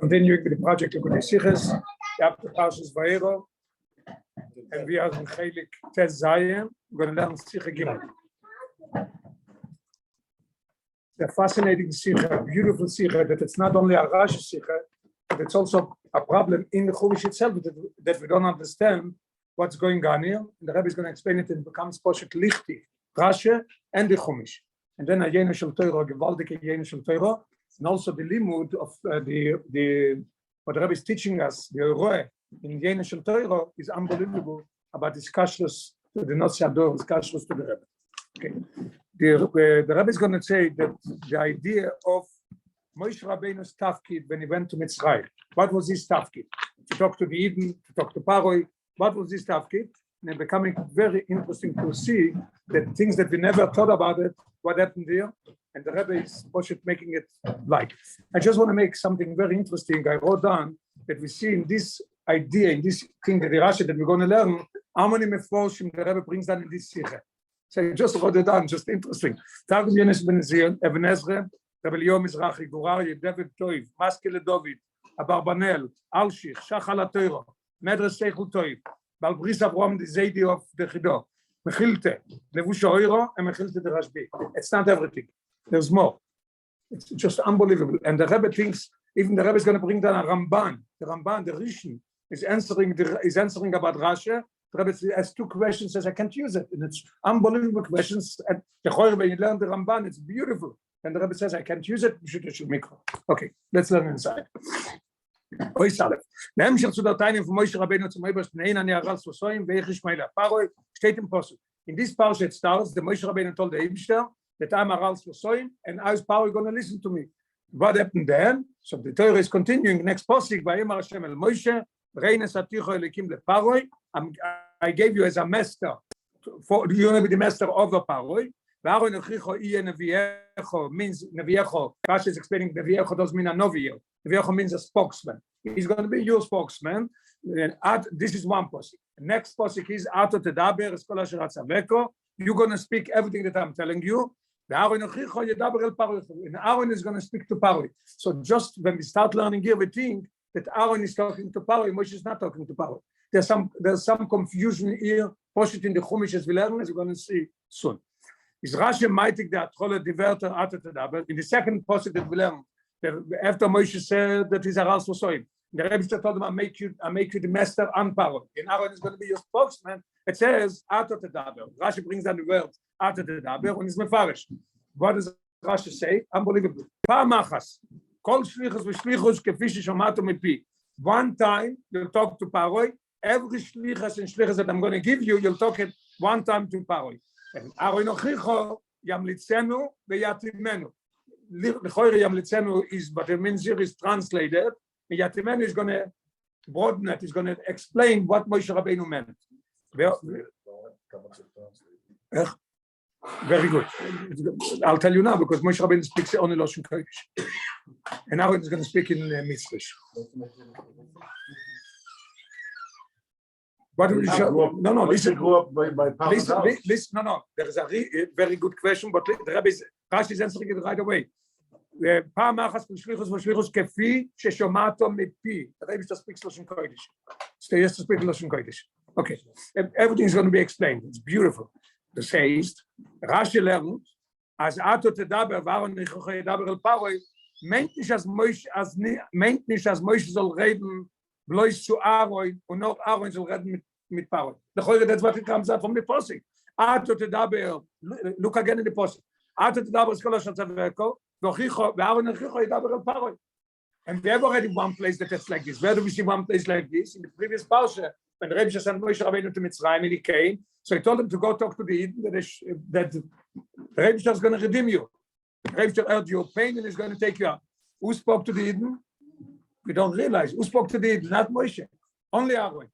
Continuing with the project of the Shichas, after Pashas Vaera, and we are in Chelik Tes Zayim, we're going to learn Shicha Gimel. The fascinating Shicha, beautiful Shicha, that it's not only a Rashi Shicha, but it's also a problem in the Chumash itself that we don't understand what's going on here. And the Rebbe is going to explain it, and it becomes Poshet Lichti, Rashi, and the Chumash. And then a Yena Shel Torah, Gewaldige Yena Shel Torah, and also the limud of the what the Rebbe is teaching us, the Roe in Yena Shel Torah is unbelievable about this kashrus to the Notzi Ador, his kashrus to the Rebbe. Okay, the Rebbe is going to say that the idea of Moshe Rabbeinu's tafkid when he went to Mitzrayim, what was his tafkid? To talk to the Eden, to talk to Paroi. What was his tafkid? And it's becoming very interesting to see that things that we never thought about it, what happened there, and the Rebbe is making it like. I just want to make something very interesting. I wrote down that we see in this idea, in this thing that the Rashi that we're going to learn, how many meforshim the Rebbe brings down in this Shicha. So I just wrote it down, just interesting. Targum Yonis ben Zion, Eben Ezra, Rebbe Leo Mizrahi, Gurari, David Toiv, Maskele David, Abarbanel, Alshich, Shachal HaTorah, Medres Seichel Toiv, Balbris Avrom, the Zaydi of the Chido, Mechilte, Levush Oiro, and Mechilte the Rashbi. It's not everything. There's more. It's just unbelievable. And the Rebbe thinks, even the Rebbe is going to bring down a Ramban. The Ramban, the Rishon, is answering about Rashi. The Rebbe has two questions, says, I can't use it. And it's unbelievable questions. And when you learn the Ramban, it's beautiful. And the Rebbe says, I can't use it. Okay, let's learn inside. Oy Salef. Nemshach zu der Teilen von Moshe Rabbeinu zum Obersten Ein an Yaral Sosoim veich Ishmael Paroi steht im Posuk. In this parsha it starts, the Moshe Rabbeinu told the Eibishter that I'm Yaral Sosoim and how's Paroi going to listen to me. What happened then? So the Torah is continuing. Next Posuk, Vayimar Hashem el Moshe, Reines Aticho Elikim le Paroi. I gave you as a master. For you're going to be the master over Paroi. Vaaro nechicho iye neviecho means neviecho. Rashi is explaining neviecho doesn't mean a novio. Neviecho means a spokesman. He's going to be your spokesman. This is one posik. Next posik is ato tedaber eskol asher atzaveko. You're going to speak everything that I'm telling you. Vaaro nechicho yedaber el Paroi. And Aaron is going to speak to Paroi. So just when we start learning here, we think that Aaron is talking to Paroi. Moshe is not talking to Paroi. There's some confusion here. Poshet in the Chumash as we learn, as we're going to see soon. Is Rashi meitig the Atrole diverter ato tedaber. In the second posik that we learn, after Moshe said that he's a Ral Sosoim, the Rebbe told him, I make you the master on Paroi. And Aaron is going to be your spokesman. It says ato tedaber. Rashi brings down the word ato tedaber and it's mefarish. What does Rashi say? Unbelievable. Pa'amachas kol shlichus v'shlichus kefi sheshomato mepi. One time you'll talk to Paroi. Every shlichus and shlichus that I'm going to give you, you'll talk it one time to Paroi. And Aaron ochicho yamlitzenu veyatimenu. L'choire yamlitzenu is, but it means here is translated. Yatimenu is going to broaden it. He's going to explain what Moshe Rabbeinu meant. Very good. I'll tell you now because Moshe Rabbeinu speaks only Lashon Kodesh, and Aaron is going to speak in Mitzrish. What do you show? No, listen. Listen, no. There is a very good question, but the Rebbe Rashi is answering it right away. פעם אחת ושליחוס כפי ששומעתו מפי. The Rebbe just speaks Lashon Kodesh. So he has to speak Lashon Kodesh. Okay, everything is going to be explained. It's beautiful. The says, Rashi learned, as ato tedaber Vaaro nechicho yedaber el Paroi, meint nicht as Moshe soll reden bloß zu Aaron und noch Aaron soll reden mit Paroi. That's what it comes out from the posik. Ato tedaber, look again in the posik. Ato tedaber eskol asher atzaveko, Vaaro nechicho yedaber el Paroi. And we have already one place that it's like this. Where do we see one place like this? In the previous parsha, when the Rebbe sent Moshe Rabbeinu to Mitzrayim and he came, so he told him to go talk to the Eden that the Rebbe is going to redeem you. The Rebbe heard your pain and is going to take you out. Who spoke to the Eden? We don't realize. Who spoke to the Eden? Not Moshe. Only Aaron.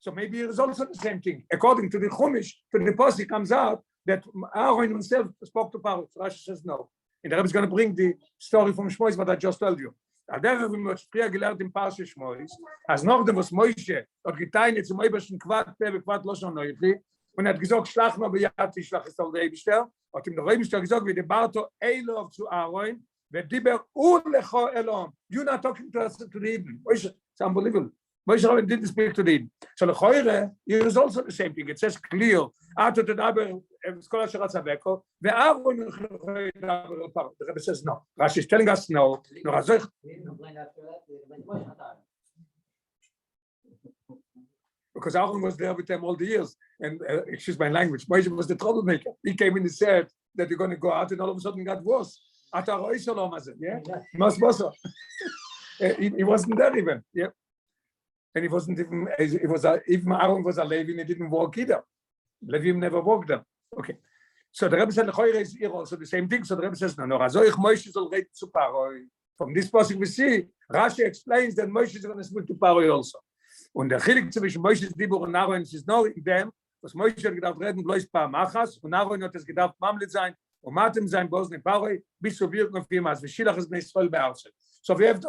So maybe it is also the same thing. According to the Chumash, to the Posuk comes out that Aaron himself spoke to Paroi. Rashi says no. And the Rebbe is going to bring the story from Shmois, what I just told you. הדרך ומושפריע גלרת עם פרשת שמואס, אז נוח דבוס מוישה, עוד גיטייני צום איברשן כבד פה וכבד לא שונויכי, Und hat gesagt, schlach mal bejahti, schlach ist der Rebischter. Und ihm der Rebischter gesagt, wie der Barto Elov zu Aaron, ודיבר ולכו אלוהים. You're not talking to us to the Eden. It's unbelievable. Moshe Rabbeinu didn't speak to the Eden. So לכוירא, here is also the same thing. It says clear. אתו תדבר, כל אשר רצה בקו, ואהרון ידבר אל פרעה. The Rebbe says no. Rashi is telling us no. Because Aaron was there with them all the years. And excuse my language, Moshe was the troublemaker. He came in and said that you're going to go out, and all of a sudden got worse. Yeah, he wasn't there even. Yeah, and he wasn't even. It was even Aaron was a Levi, and he didn't walk either. Levi never walked them. Okay, so the Rebbe said is here also the same thing. So the Rebbe says no. Moshe soll reden zu Paroi. From this passage we see Rashi explains that Moshe is going to speak to Paroi also. Und der Chilik zwischen Moshe's Dibur und Aaron ist nur in dem, was Moshe hat gedacht reden bloß paar Machas und Aaron hat es gedacht Mamlet sein. Matem sein Bosne Paroi bis zu wirken auf ihm als Shilach is Israel beherrscht. So we have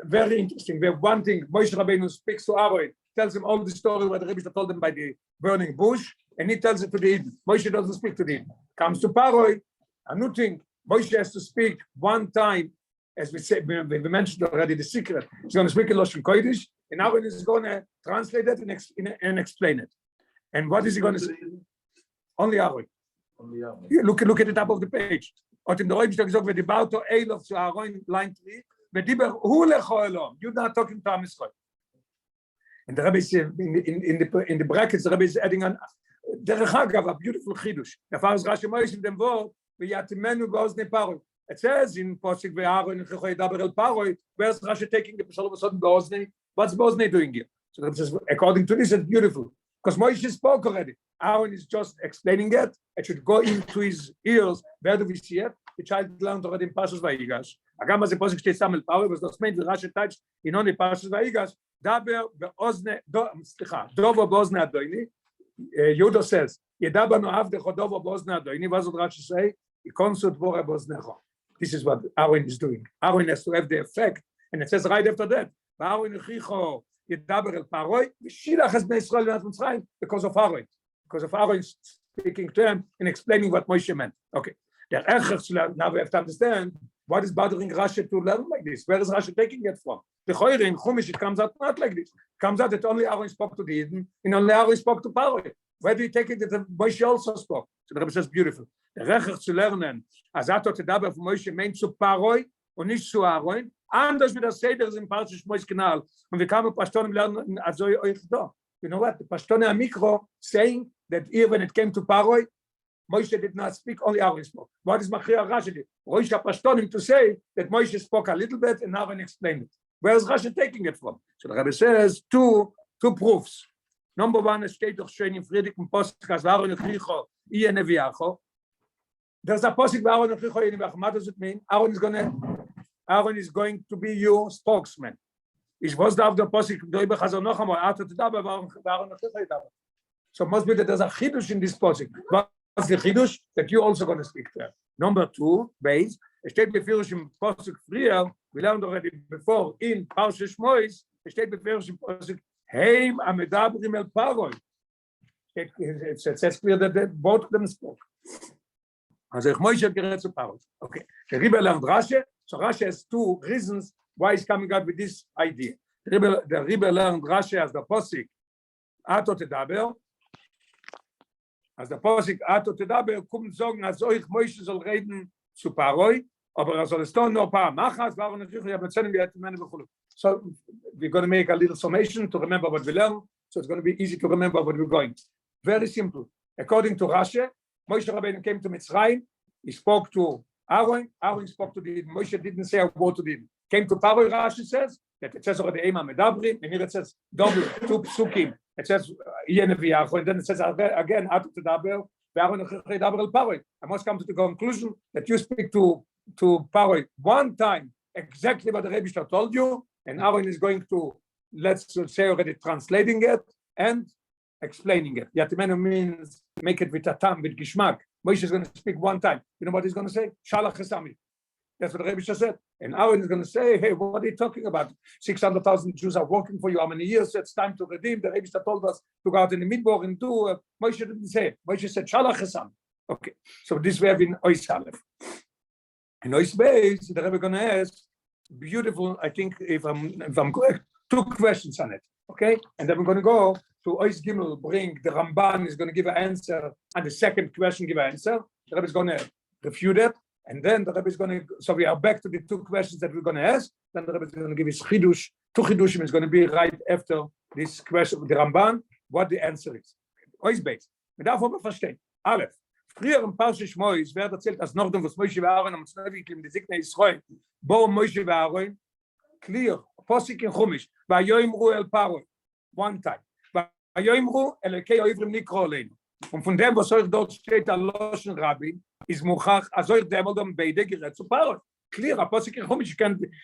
very interesting. We have one thing. Moshe Rabbeinu speaks to Aaron, tells him all the story what the Rebbe told him by the burning bush, and he tells it to the Eden. Moshe doesn't speak to the Eden. Comes to Paroi, a new thing. Moshe has to speak one time, as we said, we mentioned already the secret. He's going to speak in Lashon Kodesh, and Aaron is going to translate it and explain it. And what is he going to say? Only Aaron. Look at the top of the page. Und in der Rebbe gesagt, wir gebaut Elov zu Aaron, line 3, ודיבר הוא לכו אלוהים. You're not talking to Am Yisrael. And the Rebbe is in the brackets, the Rebbe is adding an דרך אגב, a beautiful חידוש. לפעמים רש"י מויש עם דמבור, ויתמנו באוזני פרוי. It says in Posik ve'Aaron יכו ידבר אל פרוי, where's Rashi taking the all of a sudden באוזני? What's באוזני doing here? So the Rebbe says, according to this, it's beautiful. Because Moshe spoke already. Aaron is just explaining it. It should go into his ears. Where do we see it? The child learned already in Pashas Vayigash. Agam as the posik steht Samuel Power was das meint Rashi touched in only Pashas Vayigash. Daber beozne dovo beozne adoini. Yehuda says Yedaber no avdecho dovo beozne adoini. What does Rashi say? He comes to dvora beoznecho. This is what Aaron is doing. Aaron has to have the effect, and it says right after that. Aaron chicho. Yedaber el Paroi, Shilach has been Israel Mitzrayim because of Aaron speaking to him and explaining what Moshe meant. Okay, now we have to understand what is bothering Rashi to learn like this. Where is Rashi taking it from? The Choyre in Chumash it comes out not like this. It comes out that only Aaron spoke to the Eden and only Aaron spoke to Paroi. Where do you take it that Moshe also spoke? So the Rebbe says beautiful. The Rechach to learn as Ato Tedaber from Moshe meant to Paroi und nicht zu Aaron. Anders wie das Seder ist im Parshas Shmois Kanal. Und wir kamen Pashtonim lernen, also euch da. You know what? The Pashtone Amikro saying that even when it came to Paroi, Moshe did not speak, only Aaron spoke. What is Machriya Rashi? Rosh Pashtonim to say that Moshe spoke a little bit and Aaron explained it. Where is Rashi taking it from? So the Rebbe says two proofs. Number one, es steht doch schön in Friedrich im Postik, as Aaron Chicho, Iye Neviacho. There's a Postik by Aaron Chicho, Iye Neviacho. What does it mean? Aaron is going to be your spokesman. Ich was darf der Posik doibe Chazon noch einmal Ato Tedaber Aaron Tedaber. So must be that there's a chidush in this Posik. What's the chidush? That you're also going to speak to him. Number two, base. Es steht befirisch im Posik früher. We learned already before in Parshas Shmois. Es steht befirisch im Posik Heim Amedabrim El Paroi. It says clear that both of them spoke. Also ich Moshe gerät zu Paroi. Okay. Der Rebbe lernt Rashi. So Rashi has two reasons why he's coming up with this idea. The Rebbe learned Rashi as the Posik Ato Tedaber. As the Posik Ato Tedaber kommt sagen, als euch Moshe soll reden zu Paroi, aber soll es doch nur paar Machas, waren natürlich, ich habe erzählen, wie meine Bechulung. So we're going to make a little summation to remember what we learned, so it's going to be easy to remember what we're going. Very simple. According to Rashi, Moshe Rabbeinu came to Mitzrayim, he spoke to Aaron spoke to the Moshe didn't say a word to him. Came to Paroi, Rashi says, that it says already Ema Medabrim, and here it says double, two psukim. It says Yeneviach, and then it says again, Ato Tedaber, Aaron Tedaber El Paroi. I must come to the conclusion that you speak to Paroi one time, exactly what the Rebbe told you, and Aaron is going to, let's say already translating it and explaining it. Yatimenu means make it with a tam, with gishmak. Moshe is going to speak one time. You know what he's going to say? Shalach Chesami. That's what the Rebbe said. And Aaron is going to say, hey, what are you talking about? 600,000 Jews are working for you. How many years? It's time to redeem. The Rebbe told us to go out in the midbar and do. Moshe didn't say it. Moshe said, Shalach Hasam. Okay, so this we have in Ois Aleph. In Ois Beis, the Rebbe is going to ask, beautiful, I think, if I'm correct, 2 questions on it. Okay, and then we're going to go to Ois Gimel, bring the Ramban is going to give an answer, and the second question give an answer. The Rebbe is going to refute it, and then the Rebbe is going to, so we are back to the 2 questions that we're going to ask. Then the Rebbe is going to give his chidush. 2 chidushim is going to be right after this question with the Ramban, what the answer is. Ois Beis. Wir darf aber verstehen. Aleph. Früher im Parsha Shmois wird erzählt, als Norden, was Moshe וארא am Znevik die Sikne Israel, bo Moshe וארא, clear, Posik in Chumash, vayoimru el Paro, one time. Vayoimru elokei oivrim nikro aleinu. Und von dem, was euch dort steht, al Loshen Rabbi, ist muchach, als euch demoldom beide gerät zu Paro. Clear, Posik in Chumash,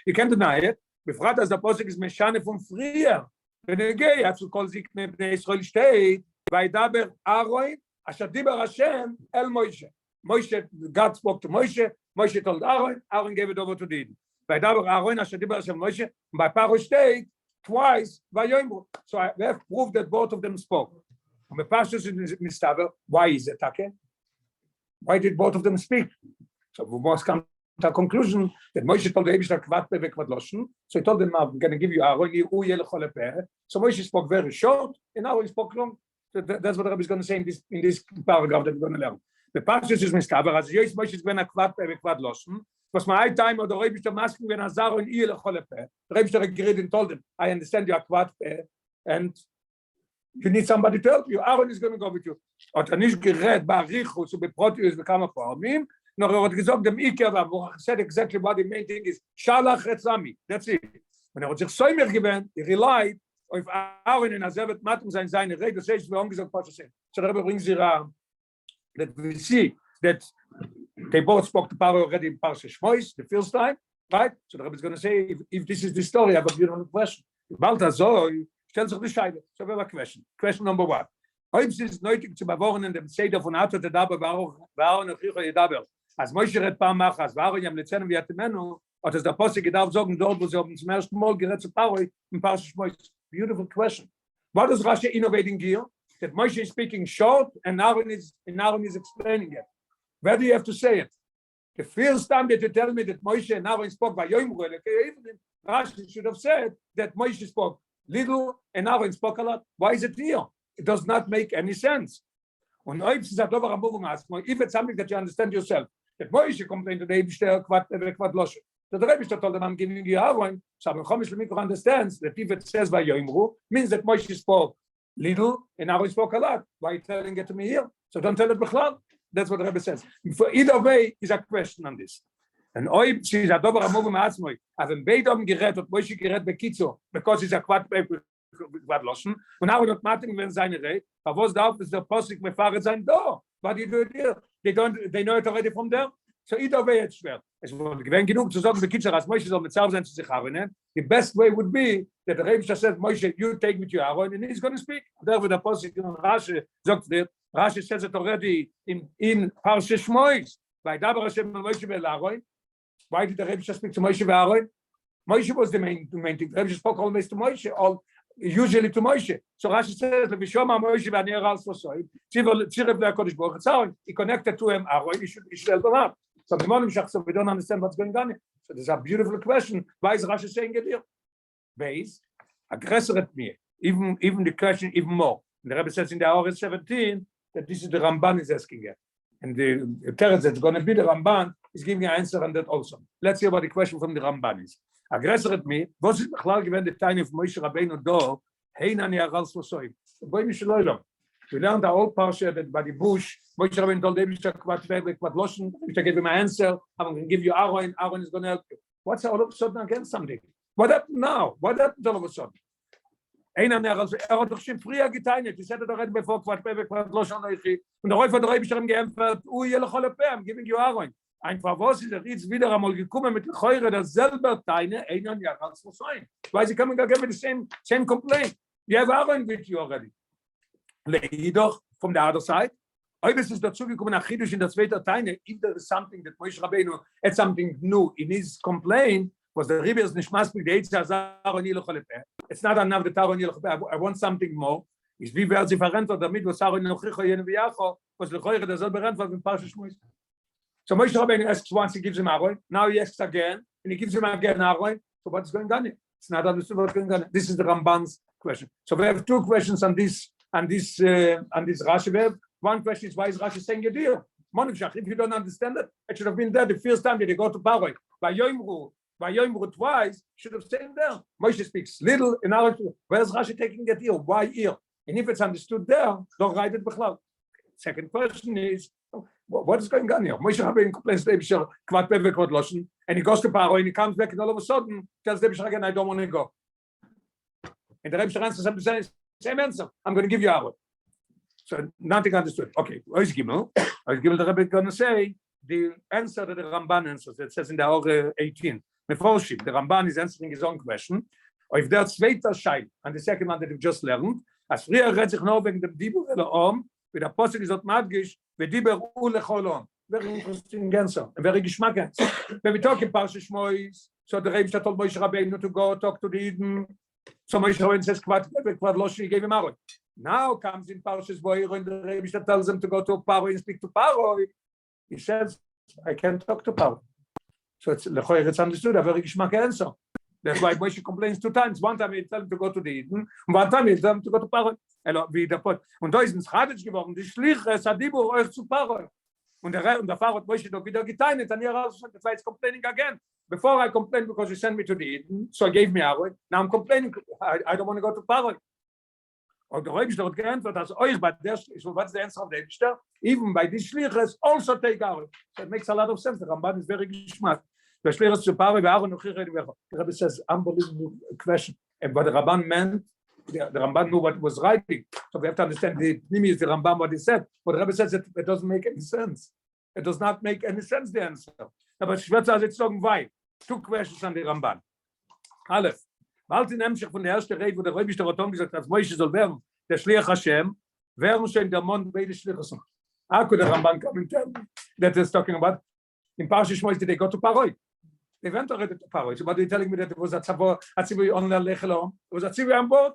you can't deny it. Befragt, als der Posik ist Meshane von früher. Wenn gei, als kol Sikne Israel steht, vaydaber Aaron, Asher dibar Hashem el Moshe. Moshe, God spoke to Moshe. Moshe told Aaron. Aaron gave it over to Din. By dabar Aaron, Asher dibar Hashem Moshe. By Paro state twice. Vayoimru. So we have proof that both of them spoke. And the Parshas is mistaber. Why is it okay? Why did both of them speak? So we must come to a conclusion that Moshe told the Eibishter kvat pe vekvat loshen. So he told them, I'm going to give you Aaron. So Moshe spoke very short, and Aaron spoke long. That's what the Rebbe is going to say in this paragraph that we're going to learn. The Parshas is mistaber, as Yois Moshe is going to kvat loschen. Was my time or the Rebbe is asking when Azar and Iel cholepe. The Rebbe agreed and told him, I understand you are kvat and you need somebody to help you. Aaron is going to go with you. Ot anish gered ba'arichus ubeprotius bekama formim. No, what gesagt dem Iker said exactly what the main thing is. Shalach etzami. That's it. When I was so mehr given, he relied auf Aaron in Azevet Matum seine Rede, das ist mir angesagt, was ich sage. So the Rebbe brings here that we see that they both spoke to Paro already in Parsha Shmois, the first time, right? So the Rebbe is going to say, if this is the story, I have a beautiful question. Balthazar stellt sich die Scheide. So we have a question. Question number 1. Ob es ist nötig zu bewahren in dem Seder von Atot Edaber, Waaro noch Chicho Edaber. Als Moshe red paar Machas, Waaro yam letzenu v'yatemenu, hat es der Posek gedarf sagen, dort, wo sie haben zum ersten Mal gerät zu Paro in Parsha Shmois. Beautiful question. What is Rashi innovating here? That Moshe is speaking short and Aaron is explaining it. Where do you have to say it? The first time that you tell me that Moshe and Aaron spoke by Yoimru, Rashi should have said that Moshe spoke little and Aaron spoke a lot. Why is it here? It does not make any sense. If it's something that you understand yourself, that Moshe complained to the Eibishter, kvat loshe. So the Rebbe told them, I'm giving you Aaron. So Chomish Lemikro understands that if it says by Yoimru, means that Moshe spoke little and Aaron spoke a lot. Why are you telling it to me here? So don't tell it Bechlal. That's what the Rebbe says. For either way, is a question on this. And Oib, she's a dober amogu ma'atzmoi. Avem beidom gerät, und Moshe gerät bekitzo, because it's a kvat loschen. Und Aaron hat Martin wenn seine Rede. Aber was darf ist der Posik mefaret sein da? What do you do here? They know it already from there. So either way it's schwer. Es wurde gewinn genug zu sagen, bekitzer, als Moshe soll mit Zav sein zu sich Aaron. The best way would be that the Rebbe says, Moshe, you take me to Aaron, and he's going to speak. There with the Posik in Rashi, sagt there, Rashi says it already in Parsha Shmois. By Dabar Hashem and Moshe and Aaron. Why did the Rebbe speak to Moshe and Aaron? Moshe was the main thing. The Rebbe spoke always to Moshe, usually to Moshe. So Rashi says, V'shoma Moshe v'anir al Sosoy, Tzirev le'HaKodesh Baruch Hu, he connected to him Aaron, he should help him out. So we don't understand what's going on here. So there's a beautiful question. Why is Rashi saying it here? Base, aggressor at me. Even the question, even more. And the Rebbe says in the hour 17 that this is the Ramban is asking it. And the Teretz that's going to be the Ramban is giving an answer on that also. Let's hear what the question from the Ramban is. Aggressor at me, was it Bechlal given the time of Moshe Rabbeinu do, hein ani aral sosoim. Boy Mishloilom. We learned the old parsha that by the bush, Moshe Rabbeinu told David kvat loshen, which I gave him an answer. I'm going to give you Aaron. Aaron is going to help you. What's all of a sudden against something? What happened now? What happened all of a sudden? Ein an hat doch schon früher geteilt. Ich hätte doch reden bevor kvat loshen euch. Und der Räufer der Rebbe schon geämpft, yel cholepe, I'm giving you Aaron. Einfach was ist jetzt wieder einmal gekommen mit Heure der selber Teine, einen Jahr als so sein. Weil sie kommen gar mit the same complaint. You have Aaron with you already. Doch from the other side, Oibes ist dazu gekommen nach Chidush in der zweiten Teine, if there is something that Moshe Rabbeinu had something new in his complaint, was the Rebbe is nicht maßlich, der Eitz Hazar und Yiloch Lepe. It's not enough the Tar und Yiloch Lepe. I want something more. Is wie wird sie verrentet, damit was Sar und Yiloch Lepe Yacho, was Lechoire der selbe rennt, was in Parsha Shmois. So Moshe Rabbeinu asks once, he gives him Aaron. Now he asks again, and he gives him again Aaron. So what's going on here? It's not understood what's going on here. This is the Ramban's question. So we have two questions on this Rashi. We have one question is, why is Rashi saying a deal? If you don't understand it, it should have been there the first time that they go to Paroi. By Yoimru twice, should have stayed there. Moshe speaks little, in our where's Rashi taking a deal? Why here? And if it's understood there, don't write it b'chlal. Second question is, what is going on here? Moshe Rabbeinu complains to Eibishter, Kvat Peh v'Kvat Loshen, and he goes to Paroi, and he comes back, and all of a sudden, tells Eibishter again, I don't want to go. And the Eibishter answers him the same answer. I'm going to give you our. So nothing understood. Okay, Ois Gimel, the Rebbe is going to say the answer that the Ramban answers. It says in the Or 18. Meforshim, the Ramban is answering his own question. Or if there's zweiter Schein, and the second one that we've just learned, as früher redet sich nur wegen dem Dibur Elohim, with the Apostel is not madgish, v'diber ulechol om. Very interesting answer, and very geschmack answer. When we talk in Parsha Shmois, so the Rebbe told Moshe Rabbeinu to go talk to the Eden. So Moshe Rabbeinu says, Kvat Loshen, he gave him Aaron. Now comes in Parshas Vaera, and the Rebbe tells him to go to Paroi and speak to Paroi. He says, I can't talk to Paroi. So it's understood, a very geschmack answer. That's why Moshe complains two times. One time he tells him to go to the Eden, and one time he tells him to go to Paroi. Und da ist ein Schadisch geworden, die Schliches hat Dibur euch zu Paroi. Und der Pharao hat Moshe doch wieder geteilt, and that's why it's complaining again. Before I complained because you sent me to the Eden, so I gave me Aaron. Now I'm complaining, I don't want to go to Paroi. Und der Rebbe hat geantwortet, dass euch bei der, so what's the answer of the Rebbe? Even by this Shliches also take Aaron. So it makes a lot of sense. The Ramban is very geschmack. The Shliches to Paroi, Aaron, the Rebbe says, unbelievable question. And what the Ramban meant, the Ramban knew what was writing. So we have to understand the Nimi is the Ramban what he said. But the Rebbe says it doesn't make any sense. It does not make any sense, the answer. Aber Schwätzer jetzt sagen, why? Two questions on the Ramban. Aleph. Bald in Emschach von der ersten Rede, wo der Rebbe Shlomo gesagt hat, Moshe soll werden, der Shliach Hashem, werden schon der Mond beide Shliachos. How could the Ramban come and tell me that is talking about? In Parsha Shmois, did they go to Paroi? They went already to Paroi. So what are you telling me that it was a tzivui on the Lechelom? It was a tzivui on board?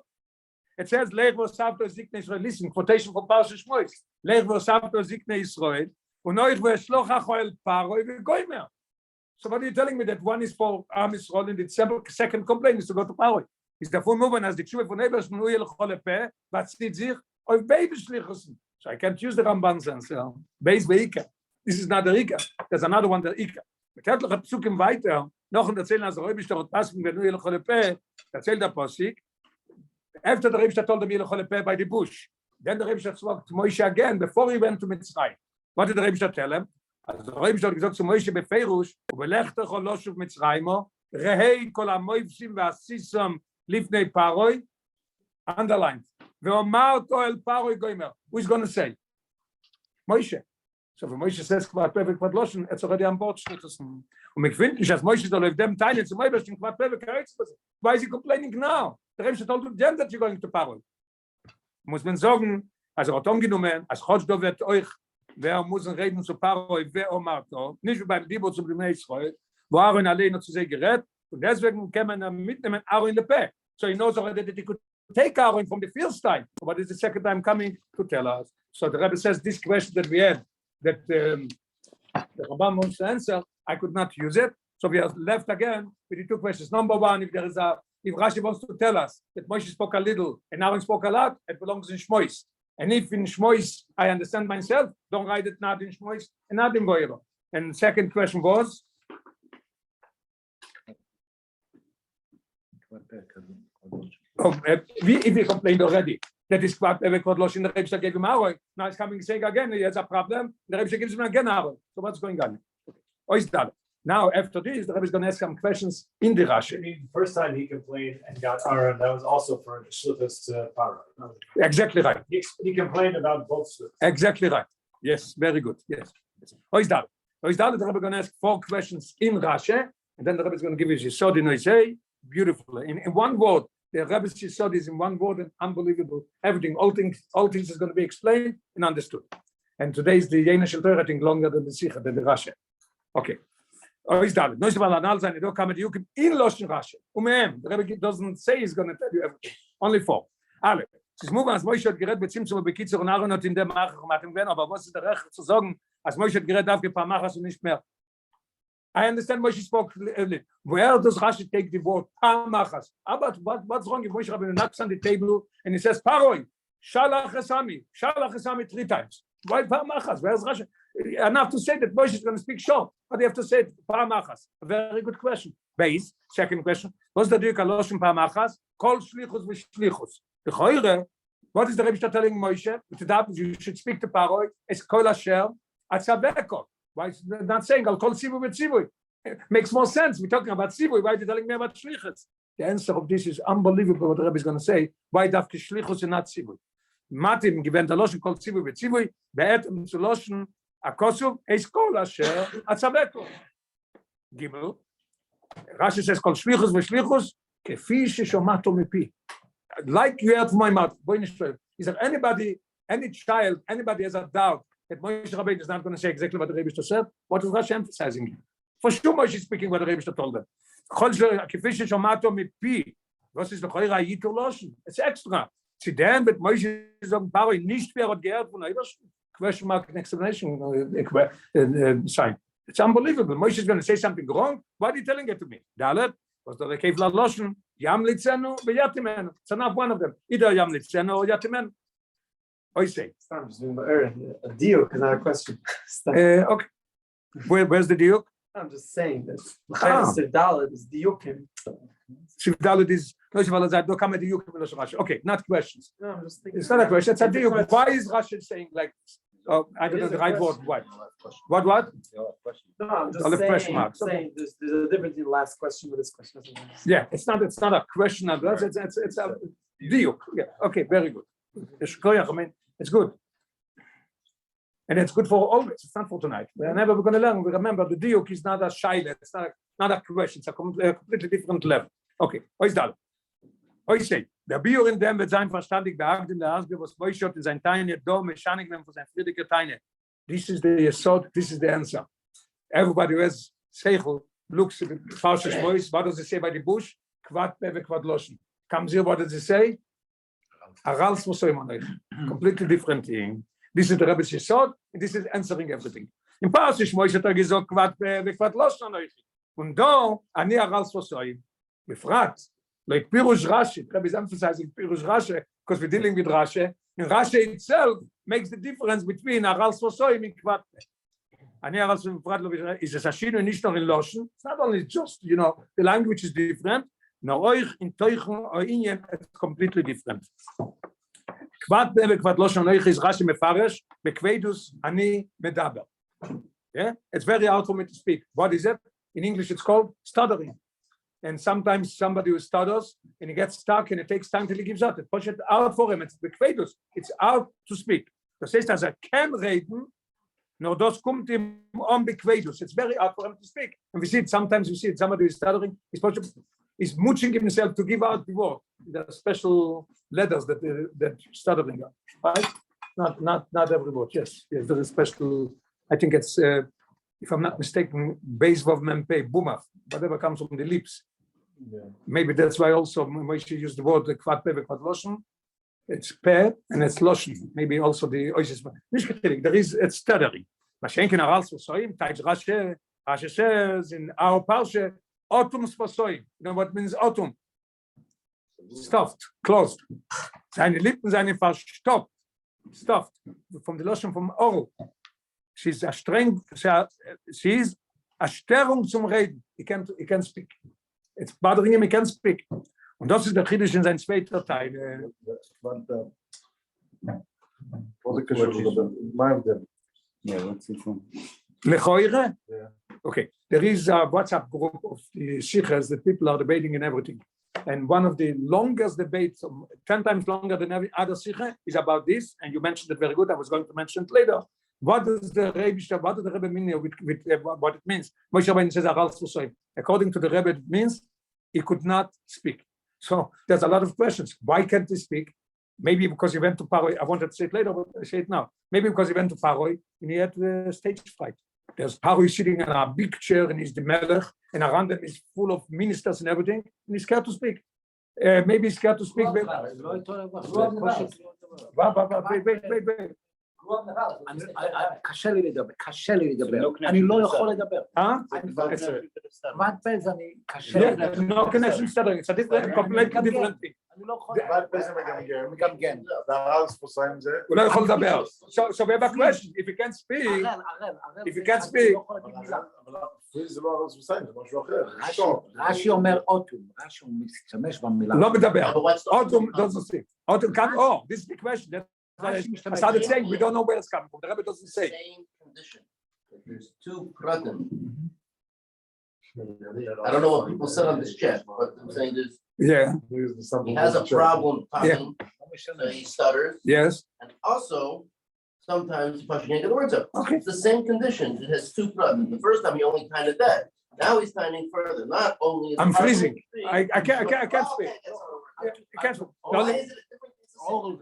It says, Lech v'osavto zikne Yisrael. Listen, quotation from Parsha Shmois. Lech v'osavto zikne Yisrael. Unoich v'eshloch hacho el Paroi v'goymer. So what are you telling me that one is for Am Yisrael and the second complaint is to go to Paroi? Is the full movement as the Tshuva von Eber Shmenu Yelchol Lepeh, but steht sich auf beide Shlichusen. So I can't use the Ramban sense. Beis ve'ika. This is not the Ika. There's another one, the Ika. Mit etlichen Psukim weiter, noch in erzählen, als der Rebbe steht, Pasuk Shmenu Yelchol Lepeh, erzählt der Posik, after the Rebbe told them Yelchol Lepeh by the bush, then the Rebbe spoke to Moshe again, before he went to Mitzrayim. What did the Rebbe tell him? Also der Rebbe hat gesagt zu Moshe beferush, ובלכת כל לא שוב מצרימו, רהי כל המויבשים והסיסם לפני פרוי, underlined. ואומר אותו אל פרוי גוימר. Who is going to say? Moshe. So when Moshe says, Kvat Peh v'Kvat Loshen, it's already on board. Und wir finden nicht, dass Moshe soll auf dem teilen zum Obersten Kvat Peh v'Kvat Loshen. Why is he complaining now? Der Rebbe told them that you're going to Paroi. Muss man sagen, also hat angenommen, als Chodschdo wird euch wer muss reden zu Paroi, wer Omarto, nicht wie beim Dibur zum Bnei Israel, wo Aaron alleine zu sich gerät, und deswegen kann man mitnehmen Aaron Lepeh. So he knows already that he could take Aaron from the first time, but it's the second time coming to tell us. So the Rebbe says this question that we had, that the Ramban wants to answer, I could not use it. So we are left again with the two questions. Number one, if Rashi wants to tell us that Moshe spoke a little and Aaron spoke a lot, it belongs in Shmois. And if in Shmois I understand myself, don't write it not in Shmois and not in Goyero. And the second question was? If he complained already, that is Kvat Peh v'Kvat Loshen, the Rebbe gave him Aaron. Now he's coming saying again, he has a problem, the Rebbe gives him again Aaron. So what's going on? Oh, it's done. Now, after this, the Rebbe is going to ask some questions in the Rashi. The first time he complained and got Aaron, that was also for Shlichus to Paro. Exactly right. He complained about both Shlichus. Exactly right. Yes, very good. Yes. Oh, it's done. The Rebbe is going to ask 4 questions in Rashi, and then the Rebbe is going to give you Yisod in Oisei, beautifully. In one word, the Rebbe's Yisod is in one word and unbelievable. Everything, all things is going to be explained and understood. And today is the Yena Shel Torah, I think, longer than the Sikha, than the Rashi. Okay. Oh, he's done. No, he's about anal zayne. Don't come at you in Loshen Rashi. The Rebbe doesn't say he's going to tell you everything. Only 4. Ale. Es muss as Moshe hat gerät mit Zimtzum bekitzer und Aaron hat in der Mach gemacht werden, aber was ist der Recht zu sagen, as Moshe hat gerät darf paar Machas und nicht mehr. I understand Moshe spoke. Where does Rashi take the word paar Machas? But what's wrong if Moshe Rabbeinu knocks on the table and he says paroi, shalach esami 3 times. Why paar Machas? Where's Rashi? Enough to say that Moshe is going to speak short, but you have to say paar Machas. A very good question. Base. Second question. What's the deal Kaloshim paar Machas? Kol shlichus v'shlichus. The Choyre, what is the Rebbe telling Moshe? You should speak to Paroi. It's Kol Asher Atzaveko. Why is not saying I'll call Sivui with Sivui? Makes more sense. We're talking about Sivui. Why are you telling me about Shlichus? The answer of this is unbelievable. What the Rebbe is going to say. Why Dafke Shlichus and not Sivui? Matim given the lotion called Sivui with Sivui. Be'etem to lotion Akosuv is Kol Asher Atzaveko. Gimel. Rashi says called Shlichus with Shlichus. Kefi she'shomato mipi. Like you heard from my mouth. Is there anybody, any child, anybody has a doubt that Moshe Rabbeinu is not going to say exactly what the Rebbe said? What is Rashi emphasizing? For sure Moshe is speaking what the Rebbe told them. It's extra. See then, but Moshe is on power, nicht wer hat gehört von Ebersten. Question mark explanation sign. It's unbelievable. Moshe is going to say something wrong. Why are you telling it to me? Dalet was the Kevlar Loschen. Yam litzenu beyatimenu. It's not one of them. Either yam litzenu or yatimenu. I say. I'm just doing a deal because I have a question. Okay. Where's the diuk? I'm just saying that. Sivdalit is diukim. Sivdalit is no come at diukim. Okay, not questions. No, I'm just thinking. It's not a question. It's a diuk. Why is Rashi saying like? Oh, I don't know the right word. What? What? No, I'm just saying there's a difference in the last question with this question. Yeah, it's not a question. It's a diuk. Yeah. Okay, very good. I mean, it's good. And it's good for always. It's not for tonight. We're never going to learn. We remember the diuk is not a shaila. It's not a question. It's a completely different level. Okay. Ois dal. Ois say. Der Bior in dem wird sein verstandig beachtet in der Asbe, was Moshe hat in sein Teine, do mechanik them for sein friedliche Teine. This is the yesod, this is the answer. Everybody who has seichel looks at the Parsha's voice. What does it say by the bush? Kvat beve kvat loschen. Comes here, what does it say? Arals mosoimonech. Completely different thing. This is the Rebbe's yesod, and this is answering everything. In Parsha's Moshe hat gesagt, kvat beve kvat loschen. Und do, ani arals mosoim. Befragt. Like Pirush Rashi, Rebbe is emphasizing Pirush Rashi because we're dealing with Rashi. And Rashi itself makes the difference between Aral Sosoim and Kvat. And Aral Sosoim is a Sashinu nicht nur in Loschen. It's not only just, the language is different. No, euch in Teuchen or Inyen, it's completely different. Kvat Bebe Kvat Loschen euch is Rashi Mefarish, Bekvedus Ani Medaber. Yeah, it's very hard for me to speak. What is it? In English, it's called stuttering. And sometimes somebody who stutters and he gets stuck and it takes time till he gives out. It pushes it out for him. It's bekvedus. It's out to speak. Das heißt, dass kann reden, nur das kommt ihm bekvedus. It's very hard for him to speak. And we see it sometimes. We see it. Somebody who is stuttering. He's mooching himself to give out the word. There are special letters that stuttering are. Right? Not every word. Yes. There is special. I think it's. If I'm not mistaken, base of mempe bumaf, whatever comes from the lips. Yeah. Maybe that's why also Moshe used the word kvat peve kvat loschen. It's pe and it's loschen. Maybe also the oises. There is it's stuttering. Mashenken arals soim taich Rashi says in our parsha autumn sposoim. You know what means autumn? Stuffed, closed. Seine Lippen seien verstopft, stuffed from the loschen from oral. She's a strength. She's a Störung zum Reden. He can't speak. It's bothering him. He can't speak. Und das ist der Chiddush in sein zweiter Teil. Lechoire? Okay. There is a WhatsApp group of the Shichas that people are debating and everything. And one of the longest debates, 10 times longer than every other Shicha, is about this. And you mentioned it very good. I was going to mention it later. What does the Rebbe mean with what it means? Moshe Rabbeinu says, according to the Rebbe, it means he could not speak. So there's a lot of questions. Why can't he speak? maybe because he went to Paroi, I wanted to say it later, but I say it now. Maybe because he went to Paroi and he had stage fright. There's Paroi sitting in a big chair and he's the melech, and around him is full of ministers and everything, and he's scared to speak. Maybe he's scared to speak. Wait. קשה לי לדבר, אני לא יכול לדבר. כמעט פז, אני קשה לי לדבר. No connection stuttering, it's a different, completely different thing. אני לא יכול כמעט פז זה מגמגם. והרעל ספוסיים זה? הוא לא יכול לדבר. So we have a question, if you can't speak, if you can't speak. אבל פריז זה לא הרעל ספוסיים, זה משהו אחר. רש"י אומר אוטום, רש"י הוא משתמש במילה. לא מדבר. אוטום doesn't speak. אוטום can't, this is the question. I started saying we don't know where it's coming from. The Rebbe doesn't say. Same condition. There's two pratim. I don't know what people said on this chat, but I'm saying there's he has a problem talking, so he stutters. Yes. And also sometimes he can't get the words out. Okay. It's the same condition. It has two pratim. The first time he only kind of that. Now he's tinding further. Not only is I'm freezing. I can't speak. I can't speak.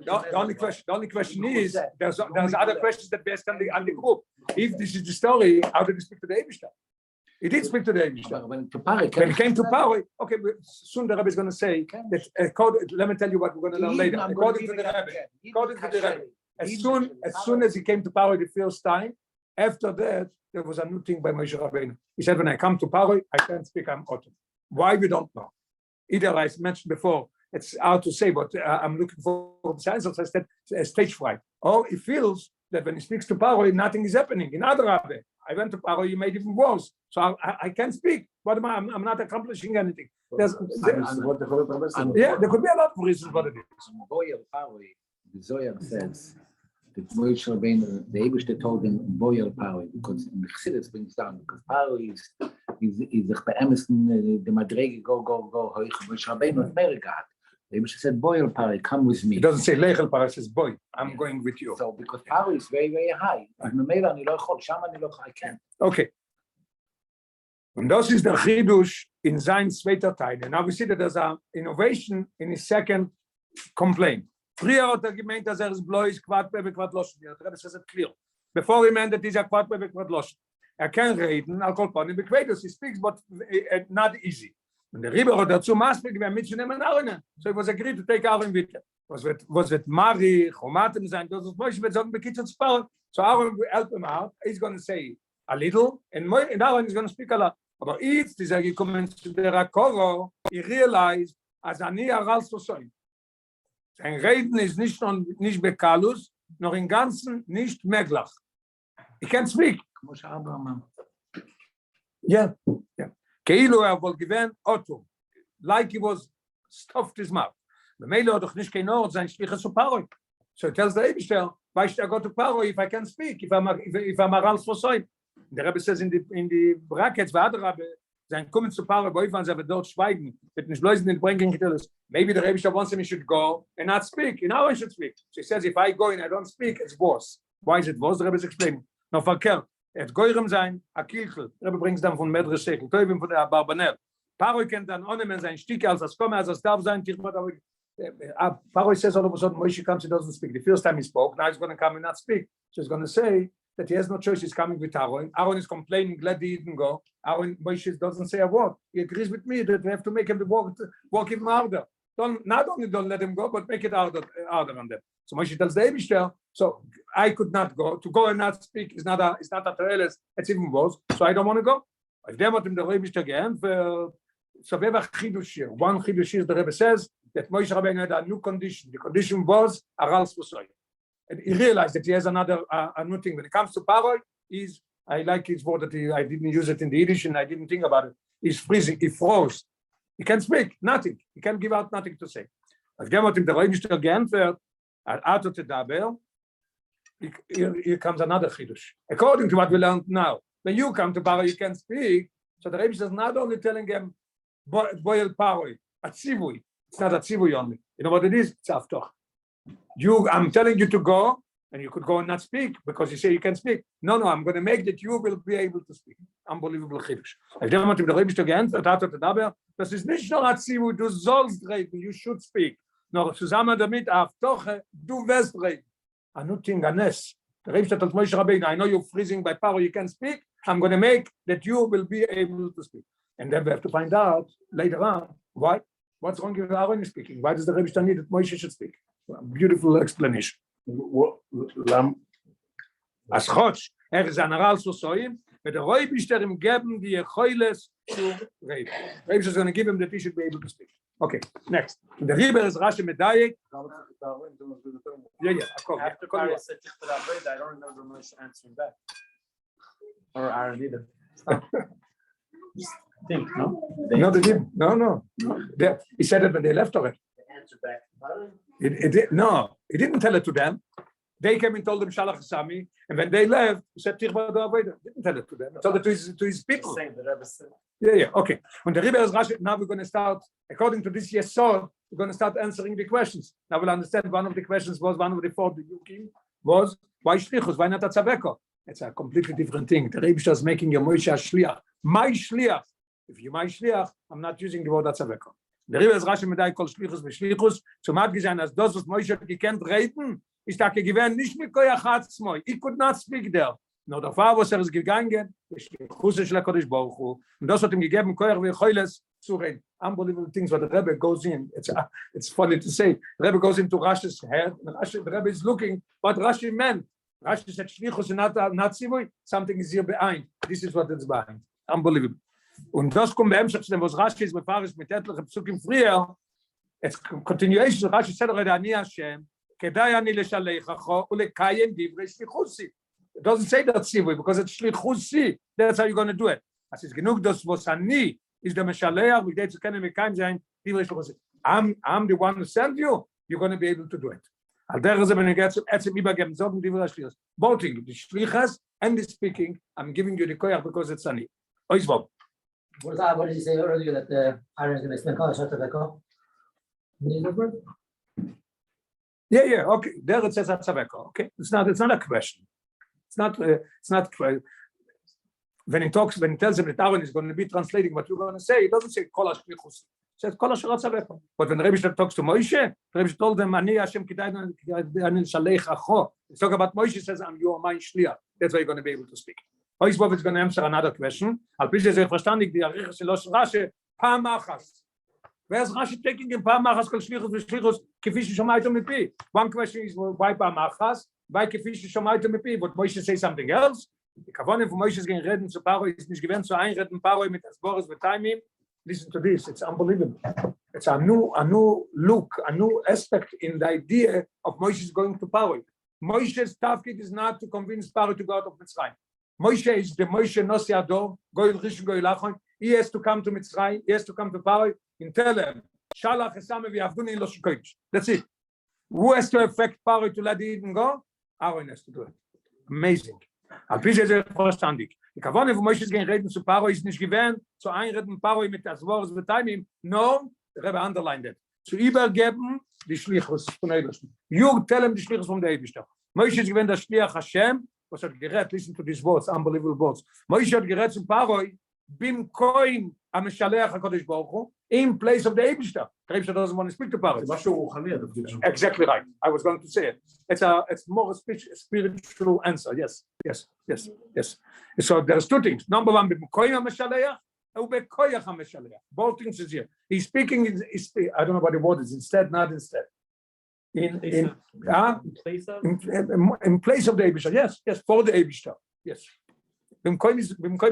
The only question is there's other questions that based on the group. If this is the story, how did he speak to the Eibishter? He did speak to the Eibishter. When he came to Paroi, okay, soon the Rebbe is going to say that. Let me tell you what we're going to learn later. According to the Rebbe, as soon as he came to Paroi the first time, after that there was a new thing by Moshe Rabbeinu. He said, when I come to Paroi, I can't speak. I'm autumn. Why we don't know? Either I mentioned before. It's hard to say, but I'm looking for the answers. I said stage fright. Or he feels that when he speaks to Paroi, nothing is happening. In other Rabbe, I went to Paroi, he made it even worse. So I can't speak. What am I? I'm not accomplishing anything. There could be a lot of reasons what it is. Boyer Paroi, the Zohar says that Moshe Rabbeinu, the Eibishter told him Boyer Paroi because in the Chassidus brings down because Paroi is the be'emes the madrege go hoich Moshe Rabbeinu at Merigad. The Eibishter said Boyer Paroi, come with me. It doesn't say Lechel Paroi, it says boy, I'm going with you. So because Paroi is very, very high. I can't. Okay. And this is the Chidush in sein zweiter Teil. And now we see that there's an innovation in his second complaint. Früher hat gemeint, dass ist bloß Quadbebe Quadloschen. Der Rebbe says it clear. Before he meant that he's a Quadbebe Quadloschen. Can reden, Alkolpon, he speaks, but not easy. And the Rebbe hat dazu maßgeblich, wir mitzunehmen Aaron. So it was agreed to take Aaron with him. Was wird Mari, Chomatem sein, das ist Moshe wird sagen, Bekitz und Spar. So Aaron will help him out. He's going to say a little, and Aaron is going to speak a lot. Aber jetzt ist gekommen zu der Akoro, he realized, as ani aral so sein. Sein Reden ist nicht bekalus, noch im Ganzen nicht meglach. He can't speak. Yeah. כאילו אבל given auto, like he was stuffed his mouth. Bemelo doch nicht kein Ort sein Schliche zu Paroi. So it tells the Eibishter, why should I go to Paroi if I can speak, if I'm around for soil? The Rebbe says in the brackets, Vaadra, sein kommen zu Paroi, wo ifan sie dort schweigen, wird nicht lösen in bringen Gitteles. Maybe the Eibishter wants him, he should go and not speak. And now I should speak. So he says, if I go and I don't speak, it's worse. Why is it worse? The Rebbe is explaining. No, verkehrt. Goyrem sein, a Kilchel. Rebbe brings dann von Medre Sechel, Teuvim von der Barbanel. Paroi kennt dann ohne sein Stücke, als das komme, als das darf sein, Paroi says all of a sudden, Moshe comes, he doesn't speak. The first time he spoke, now he's going to come and not speak. So he's going to say that he has no choice, he's coming with Aaron. Aaron is complaining, glad he didn't go. Moshe doesn't say a word. He agrees with me that we have to make him walk even harder. Not only don't let him go, but make it harder on them. So Moshe tells the Eibishter, so I could not go. To go and not speak is not a Toreles. It's even worse. So I don't want to go. If they want him, the Eibishter geantwortet. So we have a chidush here. One chidush here, the Rebbe says that Moshe Rabbeinu had a new condition. The condition was aral sposoy. And he realized that he has another a new thing. When it comes to Paroi, I like his word that I didn't use it in the Yiddish and I didn't think about it. He's freezing. He froze. He can't speak. Nothing. He can't give out nothing to say. If they want him, the Eibishter geantwortet. Out of the Dabel, here comes another chidush. According to what we learned now, when you come to Paroi, you can speak. So the Rebbe is not only telling him, boil Paroi, atzivui. It's not atzivui only. You know what it is? It's aftoch. I'm telling you to go, and you could go and not speak because you say you can speak. No, I'm going to make that you will be able to speak. Unbelievable chidush. If they want him, the Rebbe is to geantwortet, out of the Dabel, das ist nicht nur atzivui, du sollst reden, you should speak. noch zusammen damit auf Toche, du wirst reden. Anutin Ganes. The Rebbe told Moshe Rabbeinu, I know you're freezing by power, you can speak. I'm going to make that you will be able to speak. And then we have to find out later on why. What's wrong with Aaron speaking? Why does the Rebbe need that Moshe should speak? A beautiful explanation. As Chotsch, is an Aral Sosoim, but the Rebbe is there geben die Choiles to reden. The Rebbe is going to give him that he should be able to speak. Okay, next. The Rebbe is Rashi Medayek. Yeah. After Parah said, I don't remember Moshe answering back. Or Aaron either. Think, no? No, they didn't. No. He said it when they left already. The answer back to No, he didn't tell it to them. They came and told them Shalach Sami, and when they left, he said Tichba Da'aveda. Didn't tell it to them. He told it to his people. Same, the Rebbe said. Yeah, okay. When the Rebbe is Rashi, now we're going to start, according to this Yesod, we're going to start answering the questions. Now we'll understand one of the questions was, one of the 4 was, why Shlichus, why not Atzaveko? It's a completely different thing. The Rebbe is making your Moshe a Shliach. My Shliach. If you're my Shliach, I'm not using the word Atzaveko. The Rebbe is Rashi Medai called Shlichus v'Shlichus. Zum hat gesehen, as das, was Moshe gekannt reden, ist da gewesen nicht mit Koyach Hatzmoi. He could not speak there. No, der Fall, was ist gegangen, ist Chusser shel HaKadosh Baruch Hu. Und das hat ihm gegeben, Koyach v'Choiles zu reden. Unbelievable things what the Rebbe goes in. It's funny to say. The Rebbe goes into Rashi's head. The Rebbe is looking what Rashi meant. Rashi said, Shlichus not Tzivui. Something is here behind. This is what it's behind. Unbelievable. Und das kommt beim Schach, was Rashi ist befahrisch mit etlichen Psukim früher. It's continuation. Rashi said already, Ani Hashem, kedai ani leshalechacho ulekayem divrei shlichusi. It doesn't say that Tzivui because it's shlichusi. That's how you're going to do it. As is genug das was ani is the meshaleach mit dem zu kennen mekayem sein divrei shlichusi. I'm the one who sent you. You're going to be able to do it. Al der ze when get etzem übergeben sagen divrei shlichus. Both the shlichus and the speaking. I'm giving you the koyach because it's ani. Oizvob. What did you say earlier that the Aaron is going to explain Shata Veko? Yeah. Okay. There it says Atzaveko. Okay. It's not a question. It's not. When he tells them that Aaron is going to be translating what you're going to say, it doesn't say Kol HaShlichus. It says Kol Atzaveko. But when Rebbe talks to Moshe, Rebbe told them, Ani Hashem Kidai Ani Shalech Acho. It's talking about Moshe says, you are my Shliach. That's why you're going to be able to speak. Oizbov is going to answer another question. Al pi ze verstandig die Arichas Shel Rashi Pamachas. Where's Rashi taking in Pamachas kol shlichus v'shlichus k'fi sheshamaytem mipi? One question is why Pamachas? Why k'fi sheshamaytem mipi? But Moshe say something else. The kavane for Moshe is going to reden zu Paro is nicht gewähnt zu einreden Paro mit Asboros v'Taimim. Listen to this. It's unbelievable. It's a new look, a new aspect in the idea of Moshe going to Paro. Moshe's tafkid is not to convince Paro to go out of Mitzrayim. Moshe is the Moshe Nosi Ador, Goyil Rishon Goyil Achon. He has to come to Mitzrayim, he has to come to Paro, and tell him, Shalach Esame v'Avduni lo shikoich. That's it. Who has to affect Paro to let the Eden go? Aaron has to do it. Amazing. Al pi ze verstandig. Die Kavane von Moshe gehen reden zu Paro ist nicht gewähnt, zu einreden Paro mit das Wort mit Timing. No, the Rebbe underlined it. Zu übergeben die Shlichus von Eibishter. You tell him die Shlichus von der Eibishter. Moshe ist gewähnt das Shliach Hashem. Was hat gerät, listen to these words, unbelievable words. Moshe hat gerät zu Paroi, bim koin am Shalech HaKadosh Baruch Hu, in place of the Eibishter. The Eibishter doesn't want to speak to Paroi. Exactly right. I was going to say it. It's more a spiritual answer. Yes. So there's 2 things. Number 1, bim koin am Shalech, and bim koyach am Shalech. Both things is here. He's speaking, I don't know what the word is, instead, not instead. In place of the Eibishter, yes, for the Eibishter, yes. Bimkoim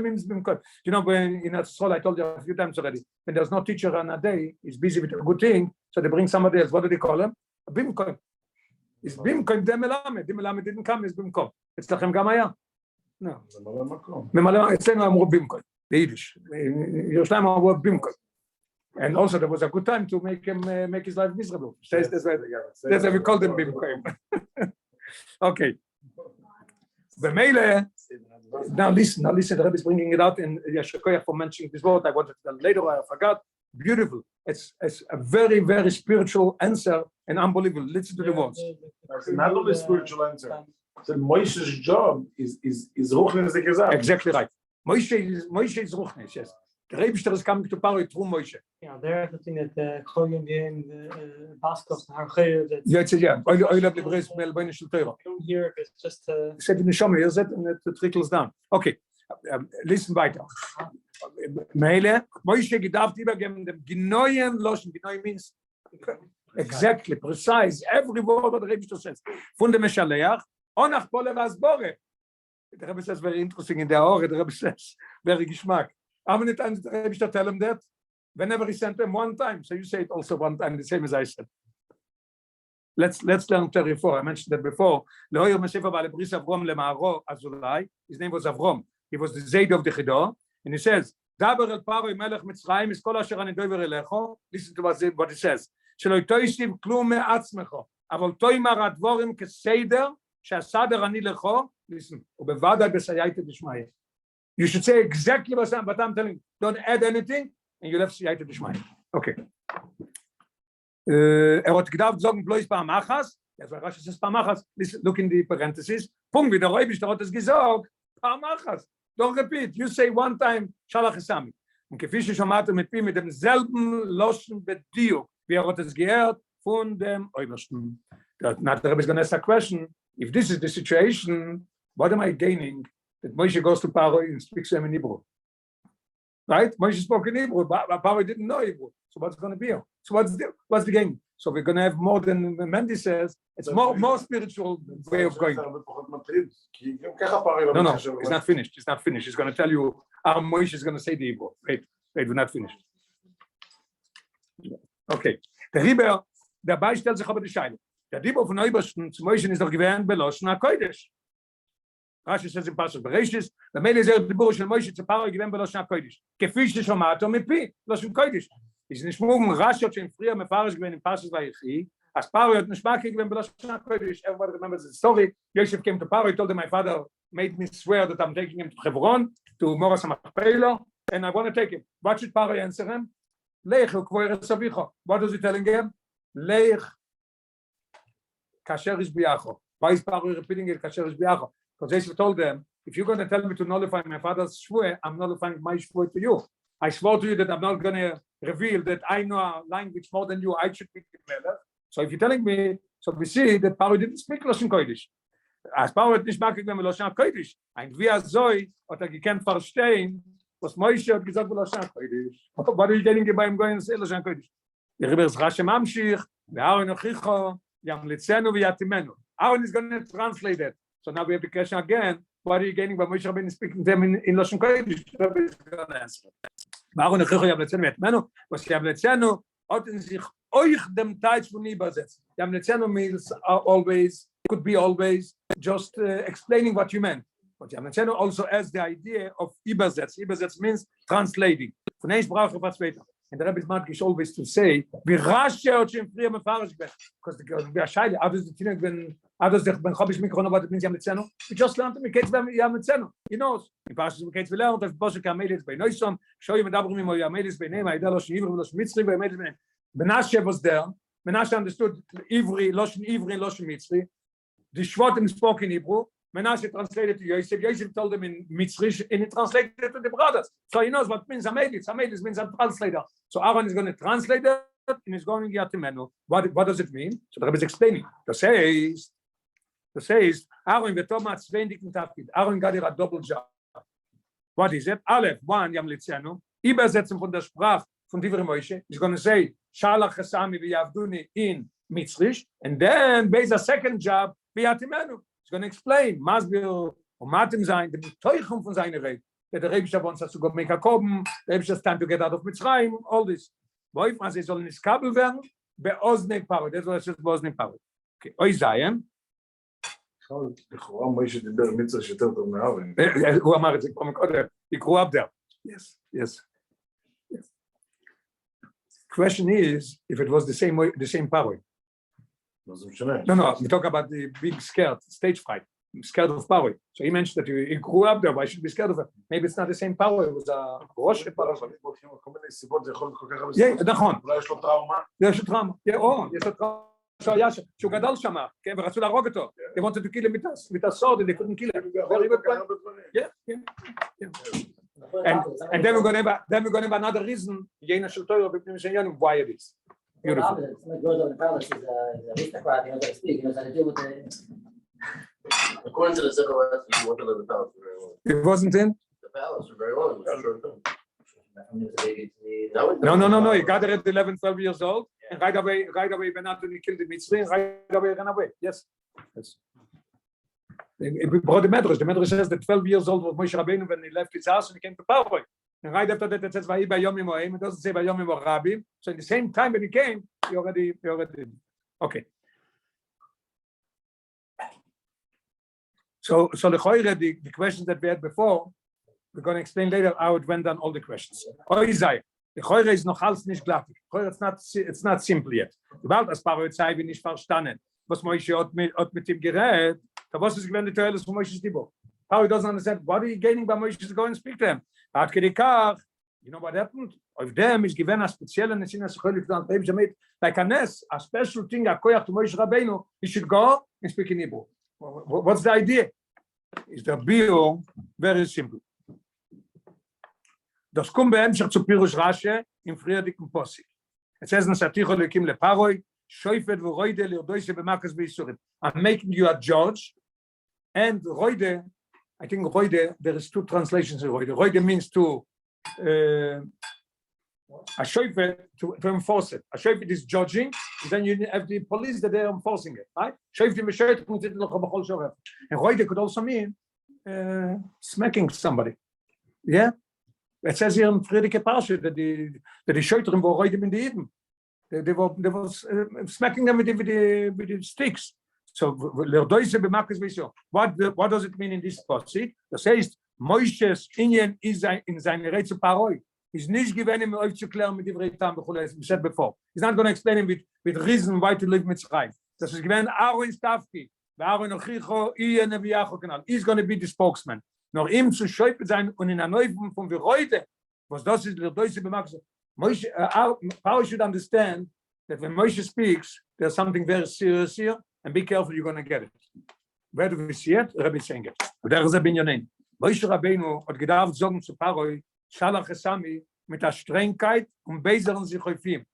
means bimkoim. You know, when in a school, I told you a few times already, when there's no teacher on a day, he's busy with a good thing, so they bring somebody else. What do they call him? A bimkoim. It's bimkoim de melamed. De melamed didn't come, it's bimkoim. It's lachem gamaya. No. It's saying I'm bimkoim. The Yiddish. Yerushalayim are bimkoim. And also there was a good time to make him make his life miserable. That's why we called him Bimkoim. Okay. Now listen, the Rebbe is bringing it out in Yeshua for mentioning this word. I wanted to tell later, I forgot. Beautiful. It's a very, very spiritual answer and unbelievable. Listen to the words. It's not only a spiritual answer. So Moshe's job is Ruchnis the Gezat. Exactly right. Moshe is Ruchnis, yes. The Rebbe is coming to Paro through Moshe. Yeah, there I think that Koyim in Bastos Hargeir that Yeah. I love the Bris Melbourne Torah. here it's just Set in the Shama, here's it, and it trickles down. Okay, listen weiter. Mele, Moshe gedacht übergeben dem Genoyen Loschen. Genoyen means exactly, precise, every word of the Rebbe says. Von dem Meshaleach, onach pole vasbore. The Rebbe says very interesting in the Aure, the Rebbe says very geschmack. How many times did the Rebbe tell him that? Whenever he sent them one time, so you say it also one time, the same as I said. Let's learn 34. I mentioned that before. His name was Avrom. He was the Zayd of the Chidah, and he says, listen to what it says. Listen, you should say exactly what I'm telling you. Don't add anything, and you'll have siyata d'shmaya. Okay. Hat gedacht sagen bloß paar Machas. Das war rasch ist paar Machas. Look in the parentheses. Punkt wieder Rebbe hat es gesagt. Paar Machas. Don't repeat. You say one time Shalach Esami. Und kefische Shamato mit demselben Loschen Bediuk. Wie hat es gehört von dem Obersten. Now the Rebbe is going to ask a question. If this is the situation, what am I gaining? That Moshe goes to Paro and speaks to him in Hebrew. Right? Moshe spoke in Hebrew, but Paro didn't know Hebrew. So what's going to be? So what's the game? So we're going to have more than Mendy says. It's more spiritual way of going. No, it's not finished. It's not finished. He's going to tell you how Moshe is going to say the Hebrew. Wait, we're not finished. Okay. The Rebbe, dabei stellt sich aber die Scheide. Der Rebbe von Obersten zu Moshe ist doch gewähnt beloschen HaKodesh. Rashi says in Pashas Bereshis, the Mele is the Rebbe של Moshe zu Paro gewähnt beloschen HaKodesh. כפי ששמעתו מפי, loschen קודש. ist nicht morgen Rashi hat schon früher mefarisch gewesen in Pashas Vayechi, as Paro hat nicht mal gewähnt beloschen HaKodesh. Everybody remembers the story. Yosef came to Paro, he told him, my father made me swear that I'm taking him to Hebron, to Moras HaMachpelah, and I want to take him. What should Paro answer him? Lech ukvoyer savicho. What is he telling him? Lech kasher is biacho. Why is Paro repeating it kasher is biacho? Because Jesus told them, if you're going to tell me to nullify my father's shvur, I'm nullifying my shvur to you. I swore to you that I'm not going to reveal that I know a language more than you. I should be the melech. So if you're telling me, so we see that Paro didn't speak Lashon Kodesh. As Paro hat nicht makig mit Lashon Kodesh. Ein wie azoi hat gekannt verstehen, was Moshe hat gesagt Lashon Kodesh. What are you getting by him going to say Lashon Kodesh? The Rebbe Rashi mamshich, וארא נוכיחו, ימליצנו ויתימנו. Aaron is going to translate it. So now we have the question again. What are you getting by Moshe Rabbeinu speaking to them in Lashon Kodesh? Rebbe is going to answer. וארא נוכיחו ימליצנו ויתימנו, was ימליצנו hat sich euch dem Teil von übersetzt. Yamlitzenu means always, could be always, just explaining what you meant. But Yamlitzenu also has the idea of übersetzt. Übersetzt means translating. Von einer Sprache was weiter. And the Rebbe is madgish always to say, wie rasch hat schon früher mefarisch gewesen. Because the Shaila, others the Ben Chabish Mikron, what it means Yamlitzenu. We just learned to kids Yamlitzenu. He knows. In Pashas we learned that Boshe Kamelis by Noisom, show you Medabrim Mo Yamelis by name, Aida Loshin Ivri Loshin Mitzri by Yamelis by name. Menashe was there. Menashe understood Ivri, Loshin Mitzri. The Shvatim spoke in Hebrew. Menashe translated to Yosef. Yosef told them in Mitzri, and he translated it to the brothers. So he knows what means Amelis. Amelis means a translator. So Aaron is going to translate it, and he's going to Yatimenu. What does it mean? So the Rebbe is explaining. It says, Aaron v'tomah tzveindikim tafkid. Aaron got a double job. What is it? Aleph, one, Yamlitzenu. Übersetzen von der Sprache von Divrei Moshe. He's going to say, Shalach Chesami v'yavduni in Mitzrish, and then based a second job, v'yatimenu. He's going to explain, Masbir, Matim sein, the Teuchung von seiner Rede. That the Rebbe wants us to go make a koben, the Rebbe has time to get out of Mitzrayim, all this. Woif, as he soll nicht kabel werden, be'oznei Paro. That's what it says, be'oznei Paro. Okay, oi Zayim. לכאורה מוישה דיבר מצווה שיותר טוב מארון. הוא אמר את זה כבר מקודם. He grew up there. Yes. Question is, if it was the same Paro. No, we talk about the being scared, stage fright. I'm scared of Paro. So he mentioned that he grew up there, why should be scared of it? Maybe it's not the same Paro, it was a ראש Paro. נכון. אולי יש לו טראומה? יש לו טראומה. יש לו טראומה. שהוא גדל שם, כן, ורצו להרוג אותו. They wanted to kill him with a sword and they couldn't kill him. And then we're going to have another reason why it is. Beautiful. The palace is a aristocrat, he knows how to speak, he knows how to deal with the... According to the Zechariah, you want to live in the palace for very long. It wasn't in? The palace for very long, it was a short time. No. He got there at 11, 12 years old, and right away, when Anthony killed the Mitzri, right away ran away. Yes. We brought the Medrash. The Medrash says that 12 years old was Moshe Rabbeinu when he left his house and he came to Paroi. And right after that, it says Vayi Bayom Yimoim. It doesn't say Bayom Yimo Rabim. So in the same time when he came, he already did. Okay. So the questions that we had before, we're going to explain later how it went on all the questions. The Choyre is noch alles nicht glatt. It's not simple yet. Sobald as Paroi sei wir nicht verstanden, was Moshe hat mit ihm geredet, da was ist gewesen die Teile von Moshe's Dibur. Paroi doesn't understand what are you gaining by Moshe to go and speak to him. You know what happened? Of them is given a special and like a nest, a special thing, a koyach to Moshe Rabbeinu, he should go and speak in Hebrew. What's the idea? Is the bill very simple. Das kommt bei Hemshach zu Pirush Rashi im Friedigen Posik. It says in Saticho Lekim Leparoi, Shoifet v'roide l'irdoise b'makas v'yisurim. I'm making you a judge, and roide, I think roide, there is two translations in roide. Roide means to a shoifet to enforce it. A shoifet is judging, and then you have the police that they are enforcing it, right? Shoifet v'shoifet mutzit l'chol b'chol shoref. And roide could also mean smacking somebody. Yeah. It says here in Friedrich Parsha that the Shoitrim were roiding in the Eden. They were smacking them with the sticks. So what does it mean in this passage? It says Moshe's Inyan is in seine Rede zu Paroi. He's nicht given him aufzuklären mit divrei tam b'chulei, as we said before. He's not going to explain him with reason why to live Mitzrayim. Das ist given Aaron's Tafki. He's going to be the spokesman. Noch ihm zu schäupen sein und in der Neufung von Verreude, was das ist, der Deutsche bemerkt. How should understand that when Moshe speaks, there's something very serious here, and be careful, you're going to get it. Where do we see it? Rabbi saying it. There is a binyanin. Moshe Rabbeinu hat gedacht sagen zu Paroi, Shalach Esami, mit der Strengkeit und Beiseren sich häufig.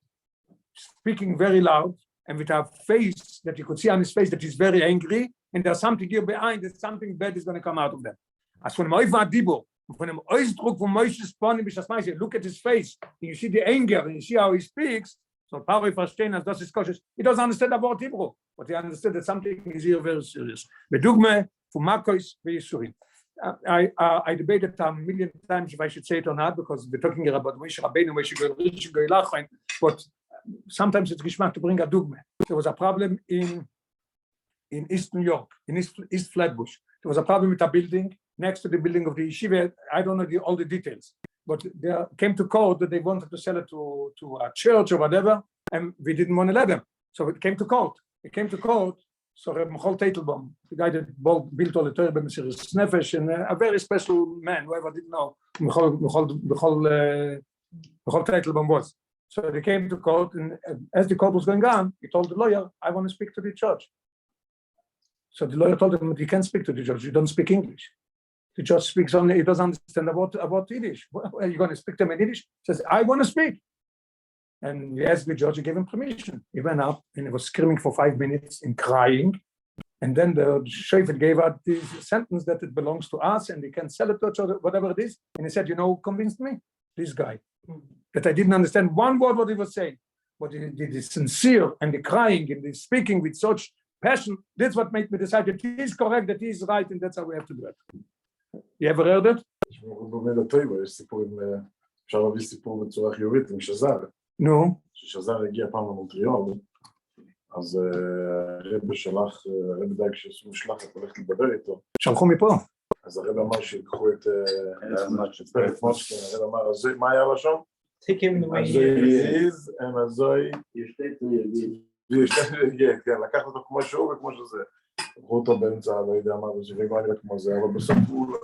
Speaking very loud, and with a face that you could see on his face that he's very angry, and there's something here behind, that something bad is going to come out of them. As von dem Oiva Dibur, von dem Ausdruck von Moshe's Ponim, look at his face, and you see the anger, and you see how he speaks, so Paroi verstehen, as das ist cautious. He doesn't understand about Hebrew, but he understood that something is here very serious. Bedugme von Makos ve'Yisurim. I debated a million times if I should say it or not, because we're talking here about Moshe Rabbeinu, Moshe Goylach, but sometimes it's geschmack to bring a dugme. There was a problem in East New York, in East Flatbush. There was a problem with a building next to the building of the yeshiva. I don't know all the details, but they came to court that they wanted to sell it to a church or whatever, and we didn't want to let them. So it came to court. So Michal Teitelbaum, the guy that built all the Torah B'Mesiris Nefesh, and a very special man, whoever didn't know Michal Teitelbaum was. So they came to court, and as the court was going on, he told the lawyer, I want to speak to the judge. So the lawyer told him, you can't speak to the judge, you don't speak English. The judge speaks only, he doesn't understand about Yiddish. Are you going to speak to him in Yiddish? He says, I want to speak. And he asked the judge, he gave him permission. He went up and he was screaming for 5 minutes and crying. And then the shofet gave out this sentence that it belongs to us and they can sell it to each other, whatever it is. And he said, you know who convinced me? This guy. That I didn't understand one word what he was saying. But the sincere and the crying and the speaking with such passion, that's what made me decide that he is correct, that he is right, and that's how we have to do it. You ever heard it? אפשר להביא סיפור בצורה חיובית עם שזר. נו. ששזר הגיע פעם למונטריאול, אז הרב שלח, הרב דאג שעשו משלחת, הולך לדבר איתו. שלחו מפה. אז הרב אמר שיקחו את פרק מושקין, הרב אמר, אז מה היה לו שם? הזוי יזיז, הם הזוי, כן, לקח אותו כמו שהוא וכמו שזה. לקחו אותו באמצע, לא יודע מה, ושרגוע נראה כמו זה, אבל בסוף הוא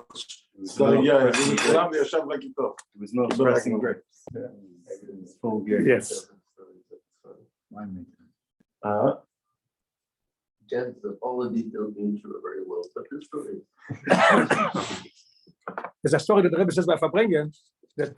לא הגיע, הוא מכולם וישב לכיתו. It was not expressing great. Full gear. Yes. Jen's all the details being true very well, but this story. There's a story that the Rebbe says by Fabrengen that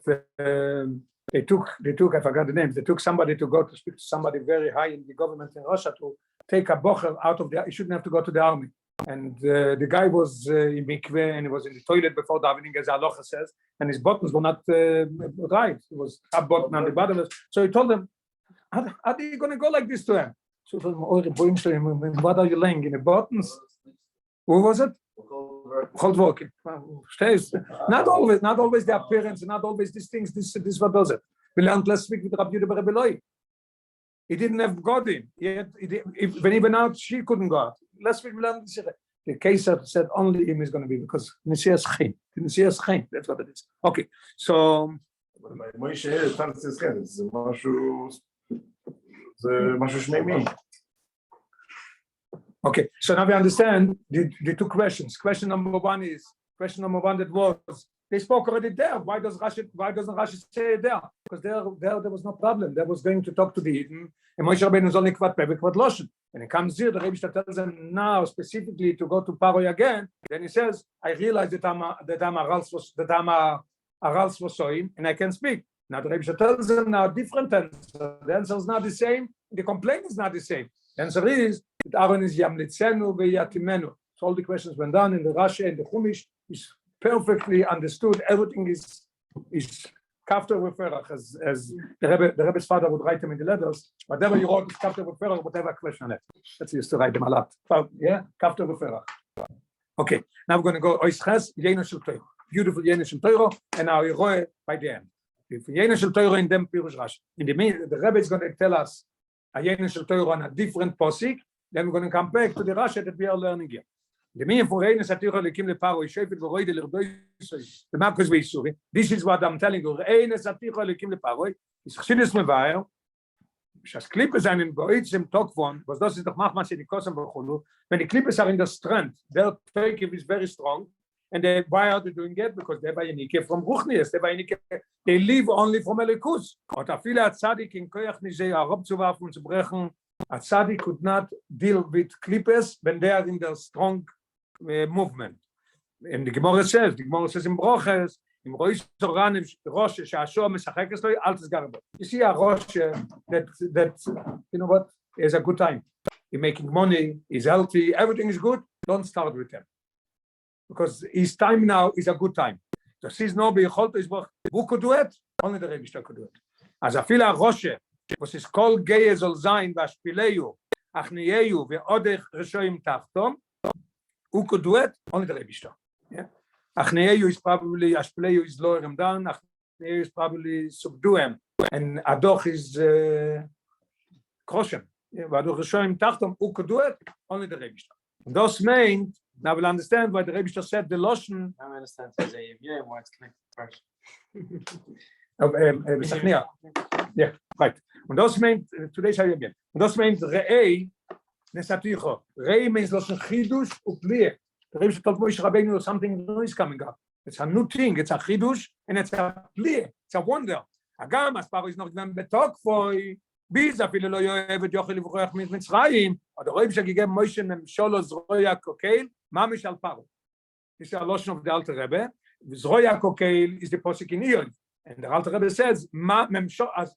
they took, I forgot the name, they took somebody to go to speak to somebody very high in the government in Russia to take a bocher out of the, he shouldn't have to go to the army. And the guy was in mikveh and he was in the toilet before davening, as Aloha says, and his buttons were not right. It was a button on the bottom. So he told them, how are you going to go like this to him? So he told him, what are you laying in the buttons? Who was it? Cold walking. Not always the appearance, not always these things. This what does it. We learned last week with Rabbi Yehuda Bar Rebbe Eloi. He didn't have God in. When he went out, she couldn't go out. Last week we learned the case said only him is going to be because Nesias Chaim. Nesias Chaim. That's what it is. Okay, so. Okay, so now we understand the two questions. Question number one that was they spoke already there. Why doesn't Rashi say it there? Because there was no problem. They was going to talk to the Eden, and Moshe Rabbeinu is only kvat peh v'kvat loshen. And it comes here, the Rebbe tells them now specifically to go to Paroi again. Then he says, I realize that I'm a Rals Vosoim, and I can speak. Now the Rebbe tells them now different answer. The answer is not the same. The complaint is not the same. The answer is that Aaron is Yamlitzenu ve'Yatimenu. So all the questions went down in the Rashi and the Chumash is perfectly understood. Everything is kafter v'ferach, as the Rebbe's father would write them in the letters. Whatever you wrote is kafter v'ferach, whatever question on it. That's used to write them a lot. Yeah, kafter v'ferach. Okay, now we're going to go Oisches Yeno Shel Torah. Beautiful Yeno Shel Torah, and now we roe by the end. Yeno Shel Torah in them Pirush Rashi. In the meantime, the Rebbe is going to tell us a Yeno Shel Torah on a different posik. Then we're going to come back to the Rashi that we are learning here. The meaning for Reines Atira Lekim LeParo Shefet V'Roide L'Rdoisoi the Marcus Veisuri. This is what I'm telling you. Reines Atira Lekim LeParo is Chassidus Mevaer. As Klippes are in Boitzem Tokvon, was das ist doch machman sie die Kosen bechulu. When the Klippes are in the strength, their Teikiv is very strong. And why are they doing it? Because they're Vayenike from Ruchnias. They live only from Elikus. Und a viele Tzadik in Koyach Nizei Arob zu werfen und zu brechen. A Tzadik could not deal with Klippes when they are in their strong movement. And the Gemara says in Broches, in Rosh Shashua Mesachekes Loi Altes Garbo. You see a Rosh that you know what is a good time. He's making money, he's healthy, everything is good. Don't start with him because his time now is a good time. So says no, who could do it? Only the Rebbe could do it. As a fila Rosh was his called Geye Zol Zayin Vashpileyu Achniyeyu ve'odech Reshoim Tachtom. Who could do it? Only the Rebbe. Yeah. Achneyu is probably, Ashpeleyu is lower him down, Achneyu is probably subdue him, and Adoch is crush him. Adoch is showing Tachtom, who could do it? Only the Rebbe. Those mean, now we'll understand why the Rebbe said the Loshen. I understand why it's connected first. Yeah, right. And those mean, today's how you again. And those means Re'ei, Nesaticho. Re'ei means Loshen Chidush Uplieh. The Rebbe told Moshe Rabbeinu something new is coming up. It's a new thing. It's a chidush and it's a plieh. It's a wonder. Agam as Paro is not even betok for Biza filo lo yoev et yochel livroach mit Mitzrayim. Or the Rebbe gave Moshe memsholo zroya kokeil mamish al Paro. This is a lotion of the Alter Rebbe. Zroya kokeil is the posik in Iyod. And the Alter Rebbe says as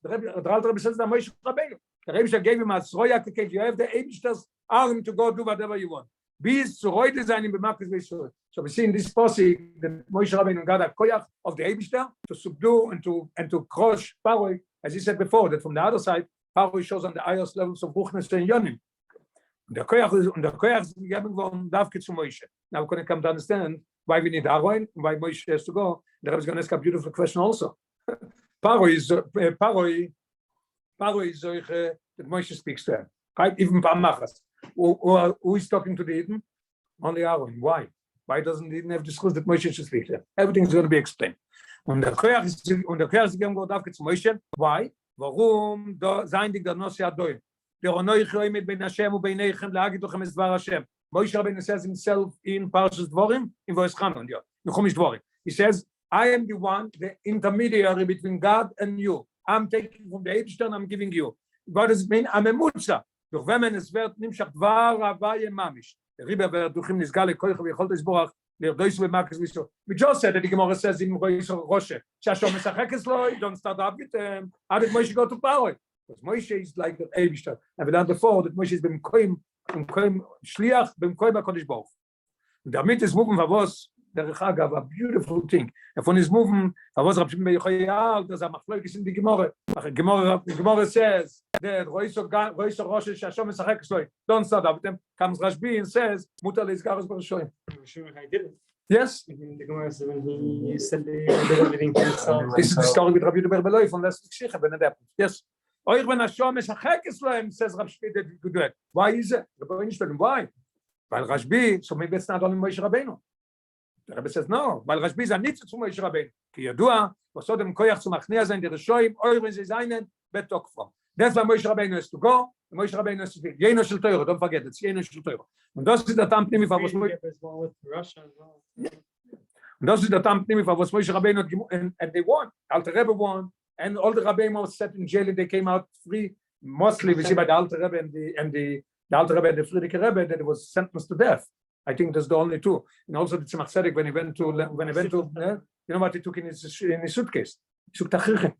the Alter Rebbe says that Moshe Rabbeinu. The Rebbe gave him a zroya kokeil. You have the Eibishter's arm to go do whatever you want. So we see in this posik that Moshe Rabbeinu got a koyach of the Eibishter to subdue and to crush Paroi, as he said before, that from the other side, Paroi shows on the highest levels of Ruchnes and Yonim. The koyach is given from Davke to Moshe. Now we're going to come to understand why we need Aaron and why Moshe has to go. The Rebbe is going to ask a beautiful question also. Paroi is that Moshe speaks to him, right? Even Pamachas. Who is talking to the Eden? Only Aaron. Why? Why doesn't the Eden have discussed that Moshe should speak there? Everything is going to be explained. Und der Koyach ist gegeben worden auf Moshe. Why? Warum sein dich der Nossi Adoim? Der Onoi Choimet bein Hashem und bein Eichem leagit lochem es Dvar Hashem. Moshe Rabbeinu says himself in Parshas Dvorim, in Voice Chanon, in Chumash Dvorim. He says, I am the one, the intermediary between God and you. I'm taking from the Eibishter and I'm giving you. What does it mean? I'm a Mutza. Durch wenn man es wird, nimmst du Dvar Havaye Mamish. Der Rebbe wird durch ihn נסגר לכוח ויכולת לסבוח We just said that the Gemara says in Rosh Hashanah, don't start up with them. How did Moshe go to Paro? Because Moshe is like the Eibishter. And we learned before that Moshe is b'mkoim shliach b'mkoim HaKadosh Baruch Hu. Damit is moving Vavos, derech agav, a beautiful thing. Davon is moving Vavos Rab Shimon ben Yochai, there's a machloekes in the Gemara. Gemara says that Rosh Hashanah mesachek shloi. Don't start up with them. Comes Rashbi and says mutar leizgaros b'rishoyim. Yes. The Gemara says when he said they did everything to himself. This is the story with Rabbi Yehuda Berbeloy from last week's Shicha, when it happened. Yes. Oich ben Hashem mesachekes lohem, says Rab Shpi that you do it. Why is it? Why? Weil Rashbi, so maybe it's not only Moshe Rabbeinu. The Rebbe says no. Weil Rashbi is a nitzah to Moshe Rabbeinu. Ki yadua, was dem koyach zu machnia sein, die Rishoyim, oich sie seinen, betokfam. That's why Moshe Rabbeinu has to go. Moshe Rabbeinu has to be. Yeno shel Torah, don't forget, it's Yeno shel Torah. Und das ist der Tam Pnimi, was Moshe Rabbeinu, and they won. Alter Rebbe won, and all the Rabbeinu was set in jail, and they came out free. Mostly, we see by the Alter Rebbe and the Alter Rebbe and the Friedrich Rebbe that it was sentenced to death. I think that's the only two. And also the Tzemach Tzedek, when he went to, you know what he took in his suitcase? He took Tachrichen.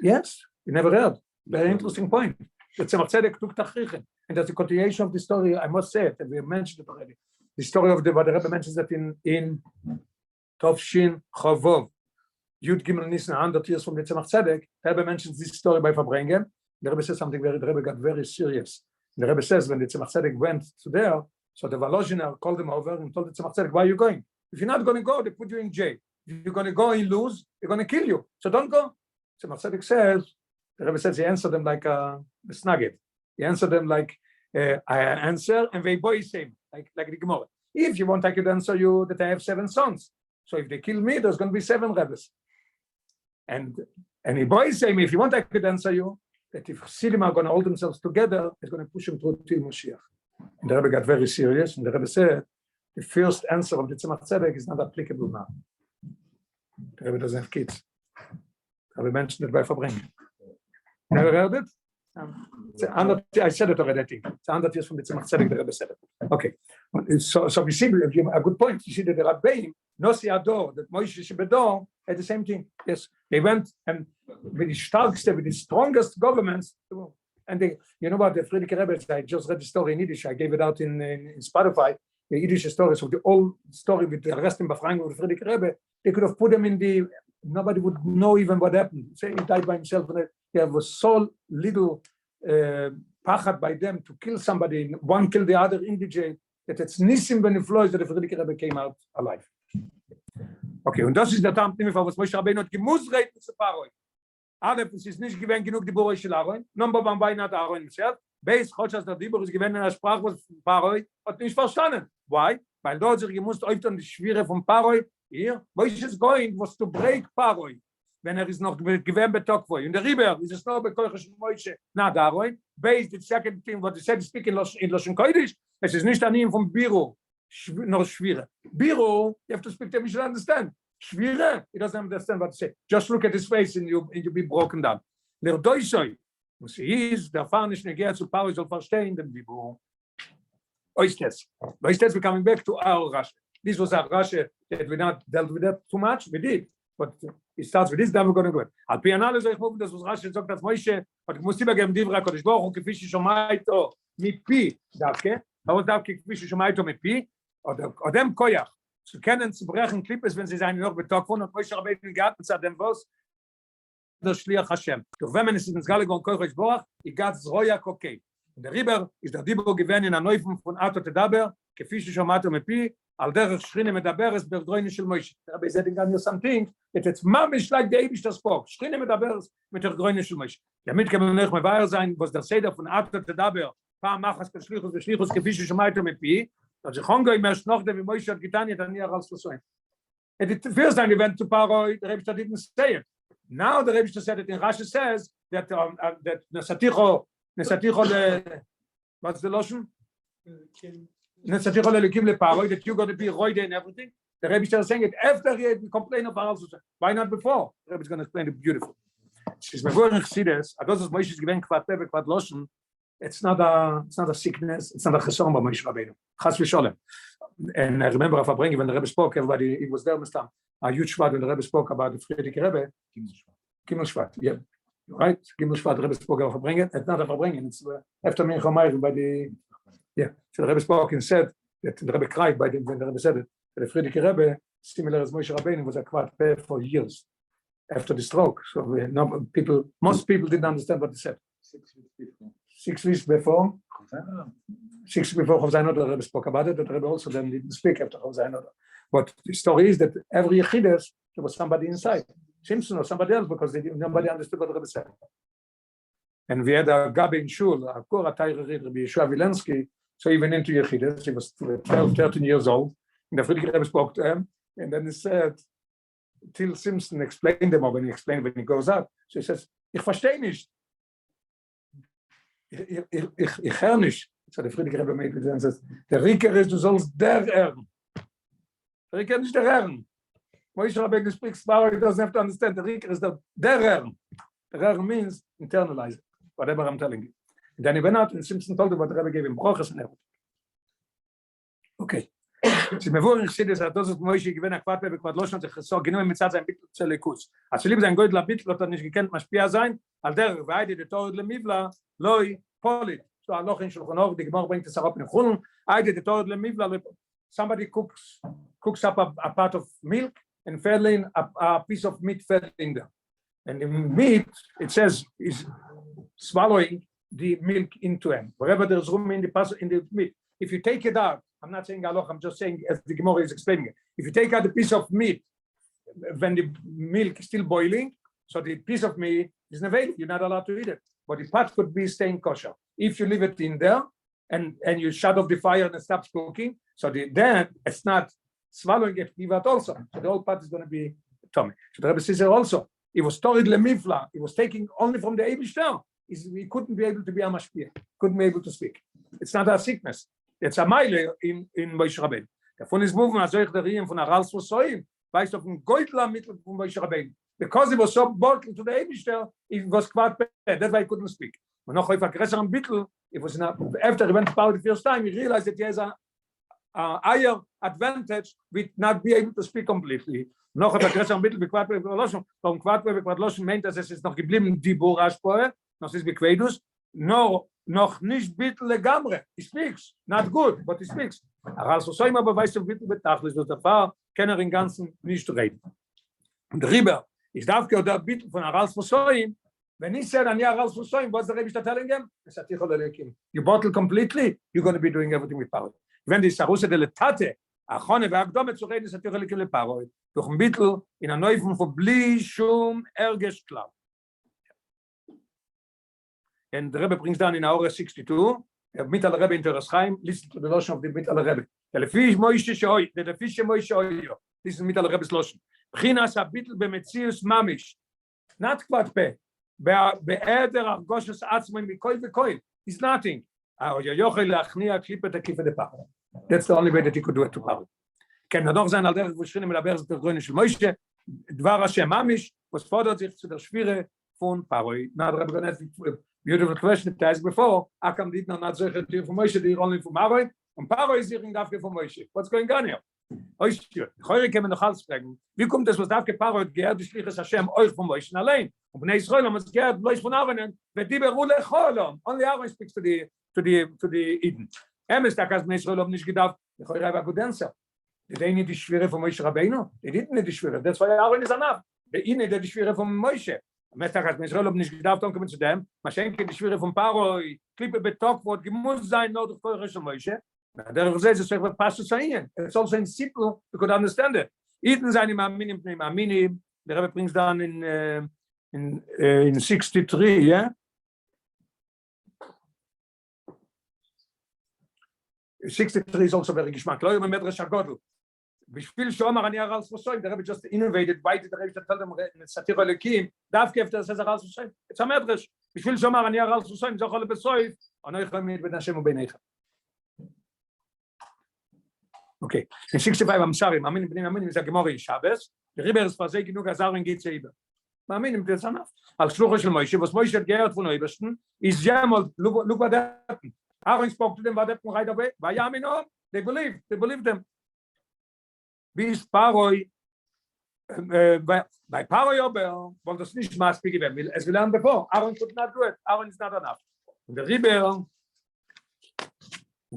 Yes, you never heard. Very interesting point. The Tzemach Tzedek took Tachrichen. And that's the continuation of the story, I must say it, and we mentioned it already. The story of what the Rebbe mentions that in Tov Shin Chavov, Yud Gimel Nisan, 100 years from the Tzemach Tzedek, the Rebbe mentions this story by Farbrengen. The Rebbe says something the Rebbe got very serious. The Rebbe says when the Tzemach Tzedek went to there, so the Volozhiner called him over and told the Tzemach Tzedek, why are you going? If you're not going to go, they put you in jail. If you're going to go and lose, they're going to kill you. So don't go. Tzemach Tzedek says, the Rebbe says he answered them like a snugget. He answered them like I answer and they boy same, like the Gemara. If you want, I could answer you that I have 7 sons. So if they kill me, there's going to be 7 rebels. And the boy say me, if you want, I could answer you that if Chassidim are going to hold themselves together, it's going to push them through till Mashiach. And the Rebbe got very serious, and the Rebbe said, the first answer of the Tzemach Tzedek is not applicable now. The Rebbe doesn't have kids. The Rebbe mentioned it by Farbrengen. Never heard it? I said it already, I think. It's 100 years from the Tzemach Tzedek, the Rebbe said it. Okay. So we see a good point. You see that the Rabbeim, Nosi Ador, that Moshe Shebedor, had the same thing. Yes, they went and with the strongest governments, and they, you know what, the Friedrich Rebbe, I just read the story in Yiddish, I gave it out in Spotify, the Yiddish story, so the old story with the arresting Befreiung of the Friedrich Rebbe, they could have put them in the, nobody would know even what happened. Say he died by himself, and there was so little pachat by them to kill somebody, one killed the other in the jail, that it's Nissim ben Niflois that the Friedrich Rebbe came out alive. Okay, und das ist der Tam Pnimi, was Moshe Rabbeinu hat gemusreit zu Paroi. Es ist nicht gewähnt genug die Borei של Aaron, Number one by not Aaron himself, Beis Chochas der Dibur ist gewähnt in der Sprache, was Paroi hat nicht verstanden. Why? Weil dort sich gemusst öftern die Schwere von Paroi, hier, Moshe is going was to break Paroi, wenn ist noch gewähnt betokvoi. In der Riber ist es noch bekoiches Moshe nach Aaron, Beis, the second thing, what he said, speak in Loshen Kodesh, es ist nicht an ihm vom Biro, noch Schwere. Biro, you have to speak to him, you should understand. Schwere, he doesn't understand what to say. Just look at his face and you'll be broken down. Lerdoisoi, was he is, der Farnisch Neger zu Paul soll verstehen, den Bibur. Oistes, we're coming back to our Rashi. This was our Rashi that we not dealt with that too much, we did. But it starts with this, then we're going to go. Al pi analyze, ich muss, das was Rashi sagt, dass Moshe, und ich muss immer geben, Divra Kodesh Baruch Hu, כפי ששומע איתו מפי, דווקא, aber דווקא כפי ששומע איתו מפי, oder dem Koyach. Zu kennen, zu brechen Klippes, wenn sie seien noch betokfen, und Moshe Rabbeinu gatt, zu dem was, der Shliach Hashem. Doch wenn man es ins Galle gon Koyach Borach, ich gatt Zroya Kokei. Und der Riber ist der Dibur gewähnt in der Neufung von Ato Tedaber, כפי ששומעת מפי, על דרך שכינה מדברס ברגרוינו של מוישה. Rabbi said in Daniel something, that it's mamish like the Eibish das Spok, שכינה מדברס mit der Gräune של מוישה. damit kann man nicht mehr wahr sein, was der Seder von Ato Tedaber, פעם מחס כשליחוס ושליחוס כפי ששומעת מפי, אז חונגו אם יש noch dem Moshe hat getan, dann nie als so. And the first time he went to Paro, the Rebbe didn't say it. Now the Rebbe said it in Rashi says that Nesaticho what's the lotion? Nesaticho lelukim leParo, that you're going to be roide and everything. The Rebbe is saying it after he had complained about it. Why not before? The Rebbe is going to explain it beautiful. She's before in Chassidus, Adosas Moshe is given kvad peh kvad lotion. it's not a sickness, it's not a chesom by Moshe Rabbeinu. Chas v'sholem. And I remember if I bring when the Rebbe spoke, everybody, it was there, Mr. A huge shvat when the Rebbe spoke about the Friedrich Rebbe. Gimel Shvat, yeah. Right? Gimel Shvat, the Rebbe spoke of bringing it. It's not a bringing, it's after Mincha Ma'ariv by the, yeah. So the Rebbe spoke and said that the Rebbe cried when the Rebbe said it. The Friedrich Rebbe, similar as Moshe Rabbeinu, was a kvat peh for years after the stroke. So most people didn't understand what he said. 6 weeks before. 6 weeks before Chofzai the Rebbe spoke about it. The Rebbe also then didn't speak after Chofzai. But the story is that every Yechidus, there was somebody inside, Simpson or somebody else, because nobody understood what the Rebbe said. And we had a Gabi in Shul, a Korah Taira Rebbe Yeshua Vilensky, so he went into Yechidus. He was 12, 13 years old. And the Friedrich Rebbe spoke to him, and then he said, till Simpson explained them, or when he goes out, so he says, Ich verstehe nicht. Ich höre nicht. So the Friedrich Rebbe made it and says, der Riker ist, du sollst der Ehren. Der Riker ist nicht der Ehren. Moshe Rabbeinu speaks power, he doesn't have to understand. The Riker is der Ehren. Der Ehren means internalize it, whatever I'm telling you. And then he went out and Simpson told him what the Rebbe gave him, Brochus and everything. Okay. Sie mir wollen ich sehe das Moshe gewinnt Quatpe bequad loschen sich so genommen mit sein Bitte zu Lekus. Also lieb sein Gott la Bitte lot nicht gekannt Maspia sein, al der weide der Tod le Mivla loy polit. So noch in Shulchan die Gemara bringt es auch in Chulun, weide der Tod le Mivla somebody cooks up a part of milk and fell in a piece of meat fell in there. And the meat it says is swallowing the milk into him. Wherever there's room in the meat. If you take it out, I'm not saying halacha, I'm just saying as the Gemara is explaining it. If you take out the piece of meat when the milk is still boiling, so the piece of meat is available, you're not allowed to eat it. But the pot could be staying kosher. If you leave it in there and you shut off the fire and it stops cooking, so then it's not swallowing it, leave it also. So the whole pot is going to be tummy. So the Rebbe says also, it was stored lemifla, it was taking only from the Eibishter. He couldn't be able to be a mashpia, couldn't be able to speak. It's not a sickness. It's a mile in Moshe Rabbeinu. Davon ist moving as euch der Riem von Arals Soim, weißt auf dem Goitler Mittel von Moshe Rabbeinu. Because he was so bottled to the Eibishter, it was quite bad. That's why he couldn't speak. And noch auf a größeren Bittel, it was after he went to power the first time, he realized that he has a higher advantage with not be able to speak completely. Noch auf a größeren Bittel, bequat Loschen, vom Quat Loschen meint, dass es ist noch geblieben, die Boraspoe, noch ist bequedus, noch nicht bitte legamre. He speaks, not good, but he speaks. Also so immer beweist du bitte betachlis, dass der Pfarrer kann in Ganzen nicht reden. Und Rieber, ich darf gehört der Bitte von Aral Soim, wenn ich sage, ja Aral Soim, was der Rebbe ist telling him? Es hat you bottle completely, you're going to be doing everything with power. Wenn die Saruse de Letate, Achone ve'Agdome zu reden, es hat le power. Durch ein Bittel in einer Neufung von Bli Shum Ergesh Klau. And the Rebbe brings down in Aura 62, mit al Rebbe in Teres Chaim, listen to the lotion of the mit al Rebbe. The fish Moshe Shoy, the fish Moshe Shoy. This is mit al Rebbe's lotion. Bchinas habitel bemetzius mamish. Not quite pe. Be'eder argoshes atzmoim bikoil v'koil. It's nothing. Yochel lachnia klippe the kife de paro. That's the only way that he could do it to paro. Can noch sein al derech v'shchinem melaber zet gröne shel Moshe. Dvar Hashem mamish was fordert sich zu der Schwere von paro. Now the Rebbe gonna beautiful question that asked before. How come did not say that for Moshe the only from Paro and Paro is hearing dafke for Moshe? What's going on here? Heute können wir noch alles fragen. Wie kommt das was dafke Paro gehört die Schliches Hashem euch von Moshe allein? Und Bnei Israel haben es gehört bloß von Aaron und die berule Cholom. Only Aaron speaks to the Eden. Ist da Bnei Israel haben nicht gedacht, ich höre aber gut answer. They need die Schwere von Moshe Rabbeinu. They didn't need die Schwere. That's why Aaron is enough. They need die Schwere von Moshe. Metagas Israel ob nicht gedacht kommen zu dem, Maschenke die Schwere von Paro, Klippe betok wird muss sein noch durch Teure von Moshe. Der Gesetz ist einfach passt zu sein. It's also in simple you could understand it. Eden seine Mamini, der Rebbe brings down in 63, yeah. 63 is also very geschmack. Leute mit Medrash Godel. Bishvil shomer ani Aral Soim, the Rebbe just innovated. Why did the Rebbe tell them Satira Lekim? Daf gave the Aral Soim. It's a medrash. Bishvil shomer ani Aral Soim, zochol besoif. Anoich lamid ben Hashem ubeneicha. Okay. In 65, I'm sorry. Amin b'nei Amin is a Gemara in Shabbos. The Rebbe is for saying genug Azarin geht Seiber. מאמינים, that's enough. Al Shlucha Shel Moshe, was Moshe had gehört von Obersten, is Jemol, look what happened. Aaron spoke to them, what happened right away? Vayamino, they believed them. Bis Paroi, by Paroi Obel, wollte das nicht maßgeblich werden, as we learned before. Aaron could not do it. Aaron is not enough. Und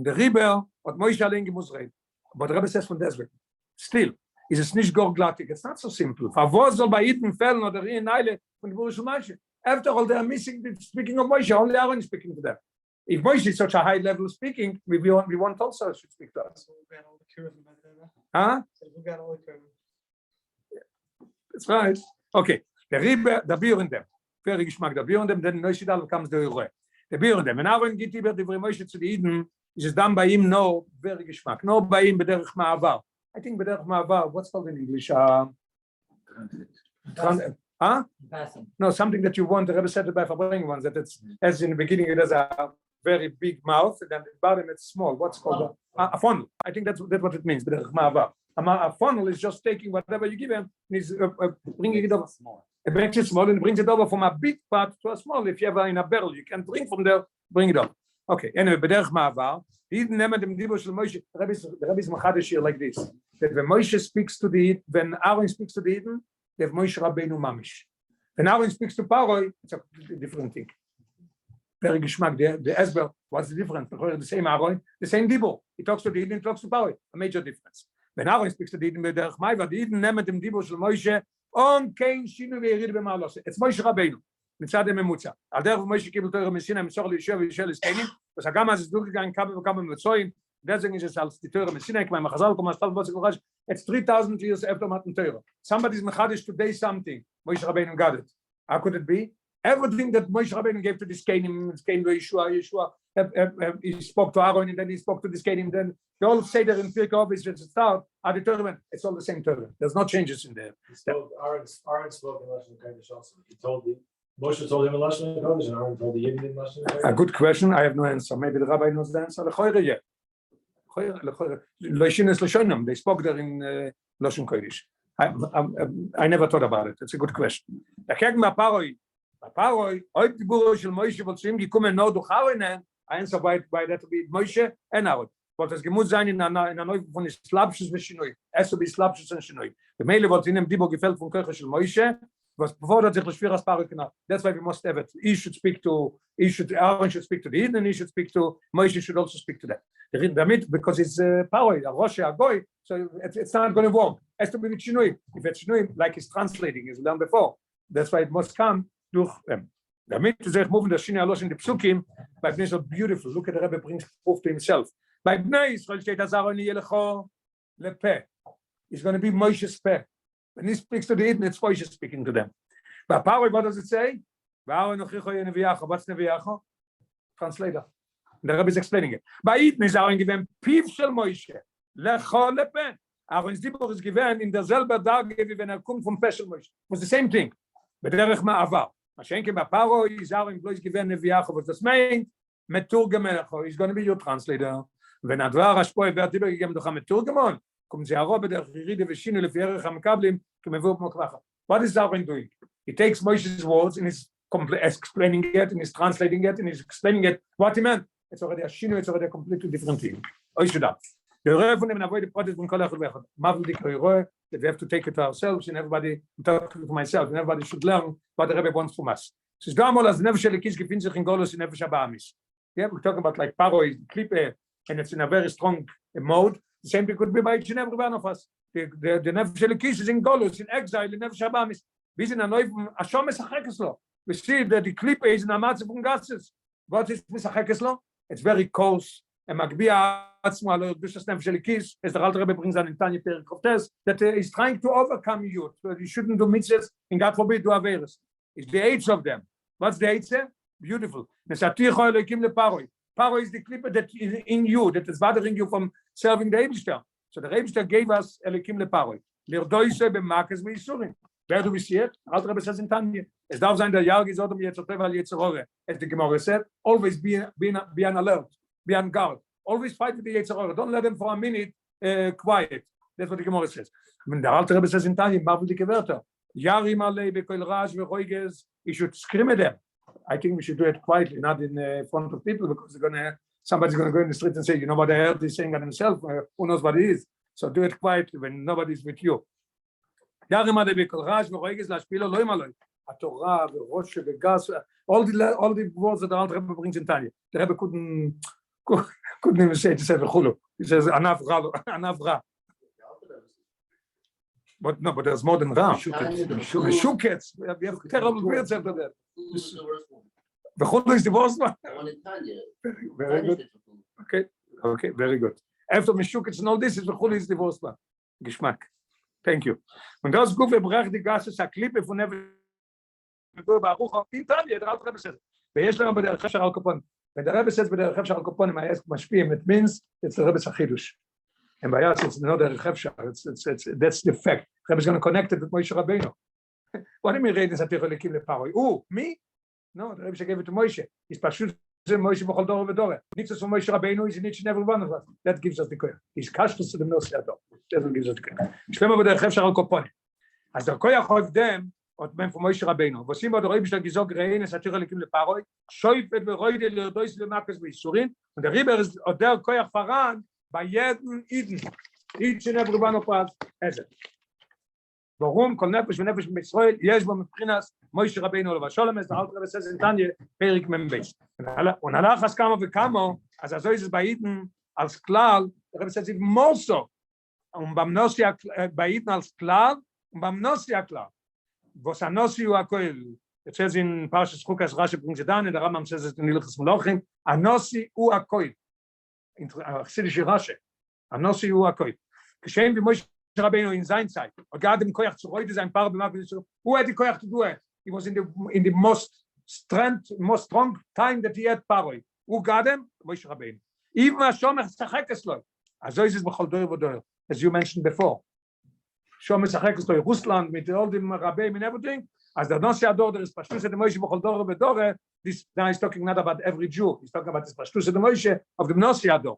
der Rebbe hat Moshe allein gemusst reden. But the Rebbe says from deswegen. Still, is es nicht gorglattig. It's not so simple. For soll bei Iten fällen oder in Eile von der Bursch Moshe? After all, they are missing the speaking of Moshe. Only Aaron is speaking to them. If Moshe is such a high level speaking, we want also should speak to us. Huh? That's right. Okay. The Rebbe, the Bürendem. Very Geschmack, the Bürendem, then Noishidal comes the Ure. The Bürendem. And Aaron geht über die Moshe zu den Iden, is es dann bei ihm no very Geschmack. No bei ihm bederich ma'avar. I think bederich ma'avar, what's called in English? No, something that you want. The Rebbe said by Fabring ones that it's as in the beginning it has a very big mouth and then at the bottom it's small. What's called a funnel? I think that's what it means. Bederich ma'avar. A funnel is just taking whatever you give him and he's bringing it over small. It makes it small and brings it over from a big part to a small. If you have in a barrel, you can drink from there, bring it up. Okay, anyway, bederich ma'avar. He didn't name them Dibur Shel Moshe. The Rebbe is Machadish here like this. That when Moshe speaks to the when Aaron speaks to the Eden, they have Moshe Rabbeinu Mamish. When Aaron speaks to Paroi, it's a completely different thing. Very Geschmack, the Esber, what's the difference? The same Aaron, the same Dibur. He talks to the Eden, he talks to Paroi. A major difference. When Aaron speaks to the Eden, bederich ma'avar, the Eden name them Dibur Shel Moshe. On kein shinu ve'yirid b'ma'alos. It's Moshe Rabbeinu. מצד הממוצע. על דרך משה קיבל תורה מסיני, מסור לישוע וישוע לזקנים, אז גם אז דוק גם כמה מצויים, deswegen ist es als die Teure Messina, mein Chazal kommt als Talbot Korash, it's 3,000 years after Matan Teure. Somebody's mechadish today something, Moshe Rabbeinu got it. How could it be? Everything that Moshe Rabbeinu gave to the Zkenim, came to Yeshua, he spoke to Aaron, and then he spoke to the Zkenim, then they all say that in Pirkei Avos, at the start, are the Torah, it's all the same Torah. There's no changes in there. Aaron spoke in Lashon Kodesh also. He told the Moshe told him in Lashon Kodesh, and Aaron told the Yidden in Lashon Kodesh. A good question. I have no answer. Maybe the rabbi knows the answer. They spoke there in Lashon Kodesh. I never thought about it. It's a good question. Paroi, heute die Buru של Moshe, wo zu ihm gekommen nur durch Aaron, I answer by that to be Moshe and Aaron. But es muss sein in einer neuen von Slapshus und Shinoi. Es soll be Slapshus und Shinoi. Der Meile wird in dem Dibur gefällt von Kirche של Moshe. Was before that sich schwer as Paroi genau. That's why we must have it. Aaron should speak to the Eden, and he should speak to Moshe should also speak to them. Damit because it's Paroi, a Rosh, a Goy, so it's not going to work. It has to be with Shinoi. If it's Shinoi, like he's translating, as we learned before, that's why it must come durch them. Damit to say moving the Shinoi Alosh in the Psukim, by Bnei so beautiful. Look at the Rebbe brings proof to himself. By Bnei Israel steht as Aaron yelecho lepe. It's going to be Moshe's peh. When he speaks to the Eden, it's Moshe speaking to them. But Paroi, what does it say? What's Neviyacho? Translator. The Rebbe is explaining it. By Eden is Aaron given Piv shel Moshe. Lecho lepe. Aaron's Dibur is given in the Zelber Darge when comes from Peh shel Moshe. It was the same thing. Bederech ma'avar. Mashenke by Paroi is Aaron bloß given Neviyacho. What does mean? Meturgem. He's going to be your translator. When Advar Ashpoi wird Dibur gegeben durch Meturgemon. What is Aaron doing? He takes Moshe's words and he's explaining it and he's translating it and he's explaining it what he meant. It's already a shinu, it's already a completely different thing. The Rebbe from them avoid the project from Kolach that we have to take it to ourselves and everybody, I'm talking to myself, and everybody should learn what the Rebbe wants from us. So it's damals as Nefesh Elikis gefindt sich in Golus in Nefesh Abamis. Yeah, we're talking about like Paroi, Klippe, and it's in a very strong mode. The same thing could be by each and every one of us. The Nefesh Elikis is in Golus, in exile, in Nefesh Abamis. We see that the Klippe is in a matzah from Gasses. What is Misachekeslo? It's very close. And Magbia Atzma, Bishas Nefesh Elikis, as the Alter Rebbe brings on in Tanya Perikoftes, that he's trying to overcome you. So you shouldn't do mitzvahs, and God forbid do averes. It's the age of them. What's the age? Beautiful. Paroi is the Klippe that is in you, that is bothering you from serving the Eibishter. So the Eibishter gave us Elikim le Paroi. Lirdoise b'makes v'yisurim. Where do we see it? Alter Rebbe says in Tanya. Es darf sein, der Jahr gesot Yetzoteh al Yetzirore. As the Gemara said, always be on alert, be on guard. Always fight with the Yetzirore. Don't let them for a minute quiet. That's what the Gemara says. When the Alter Rebbe says in Tanya, marvel dike Wörter. Yarim alei bekoil rash veroiges. You should scream at them. I think we should do it quietly, not in front of people, because somebody's gonna go in the street and say, you know what the hell he's saying at himself, who knows what it is. So do it quietly when nobody's with you. Yarim alei bekoil rash veroiges lashpilo loim aloi. Torah, Rosh, Gas, all the words that the Alter Rebbe brings in Tanya. The Rebbe couldn't even say to say v'chulu. He says anav ra. But no, but there's more than ra. Meshuketz. We have terrible words after that. V'chulu is the worst one. Very good. Okay, very good. After Meshuketz and all this, v'chulu is the worst one. Geschmack. Thank you. Und das Gufe brach die Gasse sa Klippe von ויש לנו בדרך חפשר על קופון. בדרך בסץ בדרך חפשר על קופון, אם העסק משפיעים, it means it's the Rebbe's החידוש. אין בעיה, it's not דרך חפשר, that's the fact. Rebbe's going to connect it with Moshe Rabbeinu. What do you mean, ריידס התיכו לקים לפרוי? me? No, the Rebbe gave it to Moshe. It's פשוט זה Moshe בכל דור ודור. Nitzos of Moshe Rabbeinu is in each and every one of us. That gives us the koyach. He's kashrus to the Nosei Ador. That gives us the koyach. שלמה בדרך חפשר על קופון. אז דרכו יחוב דם, עוד בין מוישה רבינו, ועושים בעוד רואים בשביל גזוג ראינס התיכו לקים לפרוי, שויפת ורוידל לרדויס למקס ויסורין, ודריבר עוד דרך כוח פרן, בידן אידן, איד שנבר בנו פרס, איזה. ברום, כל נפש ונפש בישראל, יש בו מבחינס, מוישה רבינו לבשולם, אז דאלת רבי סזן תניה, פרק ממבש. ונהלך אז כמה וכמו, אז הזוי זה באידן, על כלל, רבי סזן מוסו, ובמנוסי באידן על כלל, ובמנוסי הכלל. Was Anossi u'akoil. It says in Parshas Chukas, Rashi brings it down, and the Rambam says it in Hilchos Melachim. Anossi u'akoil. In Chassidish Rashi. Anossi u'akoil. Geschehen wie Moshe Rabbeinu in sein Zeit. Und gab dem Koyach zu heute sein Paar bemerkt, who had the Koyach to do it? He was in the most strong time that he had Paroi. Who got him? Moshe Rabbeinu. Even Hashem echtzachekes lo. So is it b'chol doir v'doir, as you mentioned before. Shomer Sachekes to Rusland with all the Rabbeim and everything. As the Nosei Ador, there is Pashtus the Moshe b'chol dor v'dor. This now he's talking not about every Jew. He's talking about this Pashtus the Moshe of the Nosei Ador.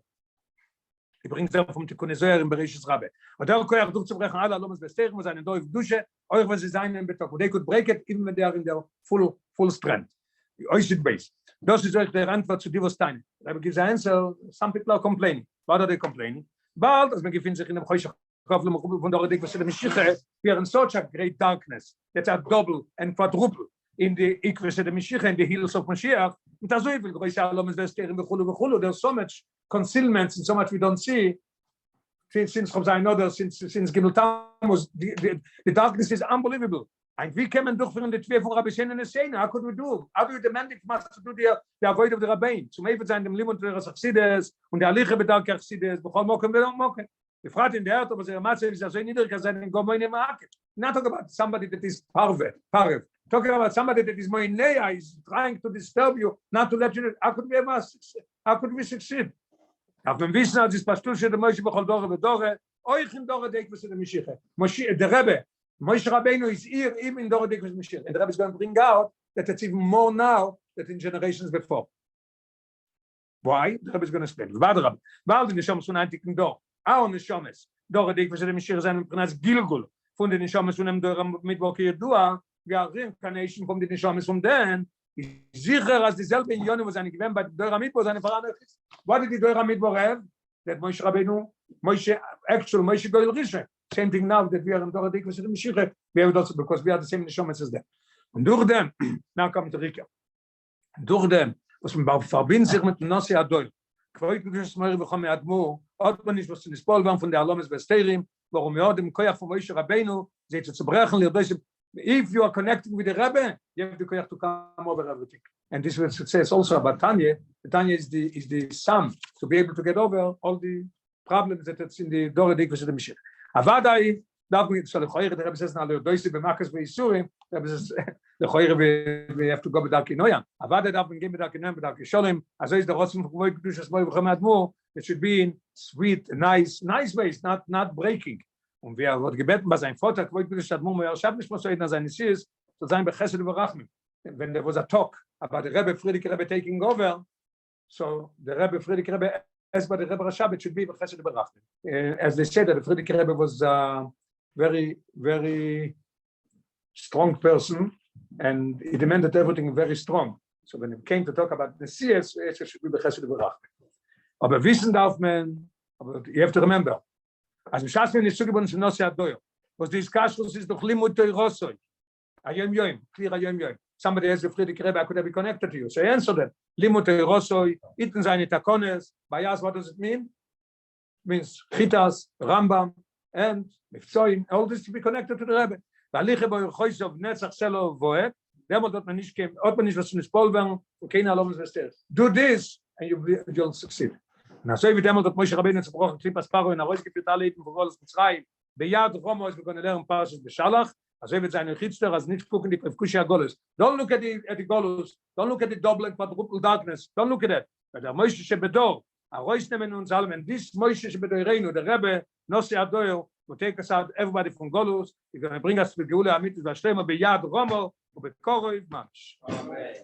He brings them from Tikkun Zohar in Bereshis Rabbe. Und der Koyach durchzubrechen alle Lomas Besteichen und seinen Dorf Dusche, euch was sie sein in Betok. They could break it even when they are in their full strength. Oisid base. Das ist euch der Antwort zu Divos Stein. Rabbi gives an answer. Some people are complaining. What are they complaining? Bald, as man befindet sich in dem Choshech von der Redik, was in der Mashiach, we are in such a great darkness. That's a double and quadruple in the Ikris of the Mashiach and the heels of Mashiach. And that's why there's so much concealments and so much we don't see. Since Gimel Tammuz, the darkness is unbelievable. And we came and durchführen die Twe von Rabbi Shein in the Seine. How could we do? How do we demand it from us to do the avoid of the Rabbein? Zum Eifert sein dem Limon der Chassidus und der Aliche bedarke Chassidus, bechol mokem velom mokem. We fragt in der Art, aber der Matze ist so niedrig sein in Gomoine Market. Not talk about somebody that is parve. Talking about somebody that is moinea, is trying to disturb you, not to let you know. How could we succeed? Auf dem Wissen, als ist Pastus der Moshe bechol dore vedore, euch in dore dek was der Mashiach. Moshe der Rebbe Moshe Rabbeinu is here even in Dor Dikos Mashiach. And the Rebbe is going to bring out that it's even more now than in generations before. Why? The Rebbe is going to explain. Vadrab. Weil die Neshamas von Antiken Dor. Our Neshamas. Dor Dikos Mashiach sein Prinz Gilgul. Von den Neshamas von dem Dor Midwoch Yedua. We are reincarnation from the Neshamas from then. Sicher als dieselbe in Yoni was eine gewesen bei Dor Midwoch seine Verantwortung ist. What did the Dor Midwoch have? That Moshe Rabbeinu, Moshe Goyel Rishon. Same thing now that we are in Dor Dikos Mashiach. We have it also because we are the same Neshamas as them. Und durch dem, now kommt der Rika. Durch dem, was man verbindet sich mit dem Nosei Adol. Kvoit Gudus Mori Bechom Admo, hat man nicht was zu nispol waren von der Alomes Besterim, warum wir dem Koyach von Moshe Rabbeinu, sie zu brechen, if you are connecting with the Rebbe, you have the Koyach to come over everything. And this will success also about Tanya. Tanya is the sum to be able to get over all the problems that it's in the Dor Dikos Mashiach. Avadai, darf mir so der Rebbe says now the Doise bemakes be Isurim, Rebbe says the we have to go back in Noyam. Avadai darf mir gehen back in Noyam, back in Sholem. Also is the Rotzim von Kvoit Kedushas Moi B'Chem Admo. It should be in sweet, nice ways, not breaking. Und wir wird gebeten bei seinem Vater Kvoit Kedushas Admo, er schafft nicht mehr so in seine Sis, zu sein bei Chesed V'Rachmim. When there was a talk about the Rebbe Friedrich Rebbe taking over, so the Rebbe Friedrich Rebbe as by the Rebbe Rashab, it should be Chesed V'Rachmim. As they said that the Friedrich Rebbe was very, very strong person, and he demanded everything very strong. So when it came to talk about the CS, it should be Bechesed Berachmim. Aber wissen darf man, but you have to remember, as we shasmin is zugebunden zu Nosei Adoyo, was this kashrus is doch limud teirosoi, ayom yom, clear ayom yom. Somebody has a Friedrich Rebbe, I could have been connected to you. So I answer them, limud teirosoi, iten seine takones, bayas, what does it mean? It means chitas, Rambam, and mifzoim, all this to be connected to the Rebbe. V'aliche bo yochoisov netzach selo voet, demot ot man nicht was zu nispolvern, und keiner alomos vester. Do this, and you'll succeed. Now, so if you demot ot Moshe Rabbeinu zerbrochen, klipas paro, in Arois geführt alle Iten, v'golos Mitzrayim, beyad Romo, is we're going to learn Parshas Beshalach, as if it's an Chitzter, as nicht gucken die Kushia Golos. Don't look at the Golos, don't look at the double quadruple darkness, don't look at it. But the Moshe Shebedor, Arois nemen uns allem, and this Moshe Shebedoreinu, the Rebbe, Nosei Adoyo, will take us out, everybody from Golos, he's going to bring us to the Geula Amitis, Vashlema, beyad Romo, ubekorov Mamish. Amen.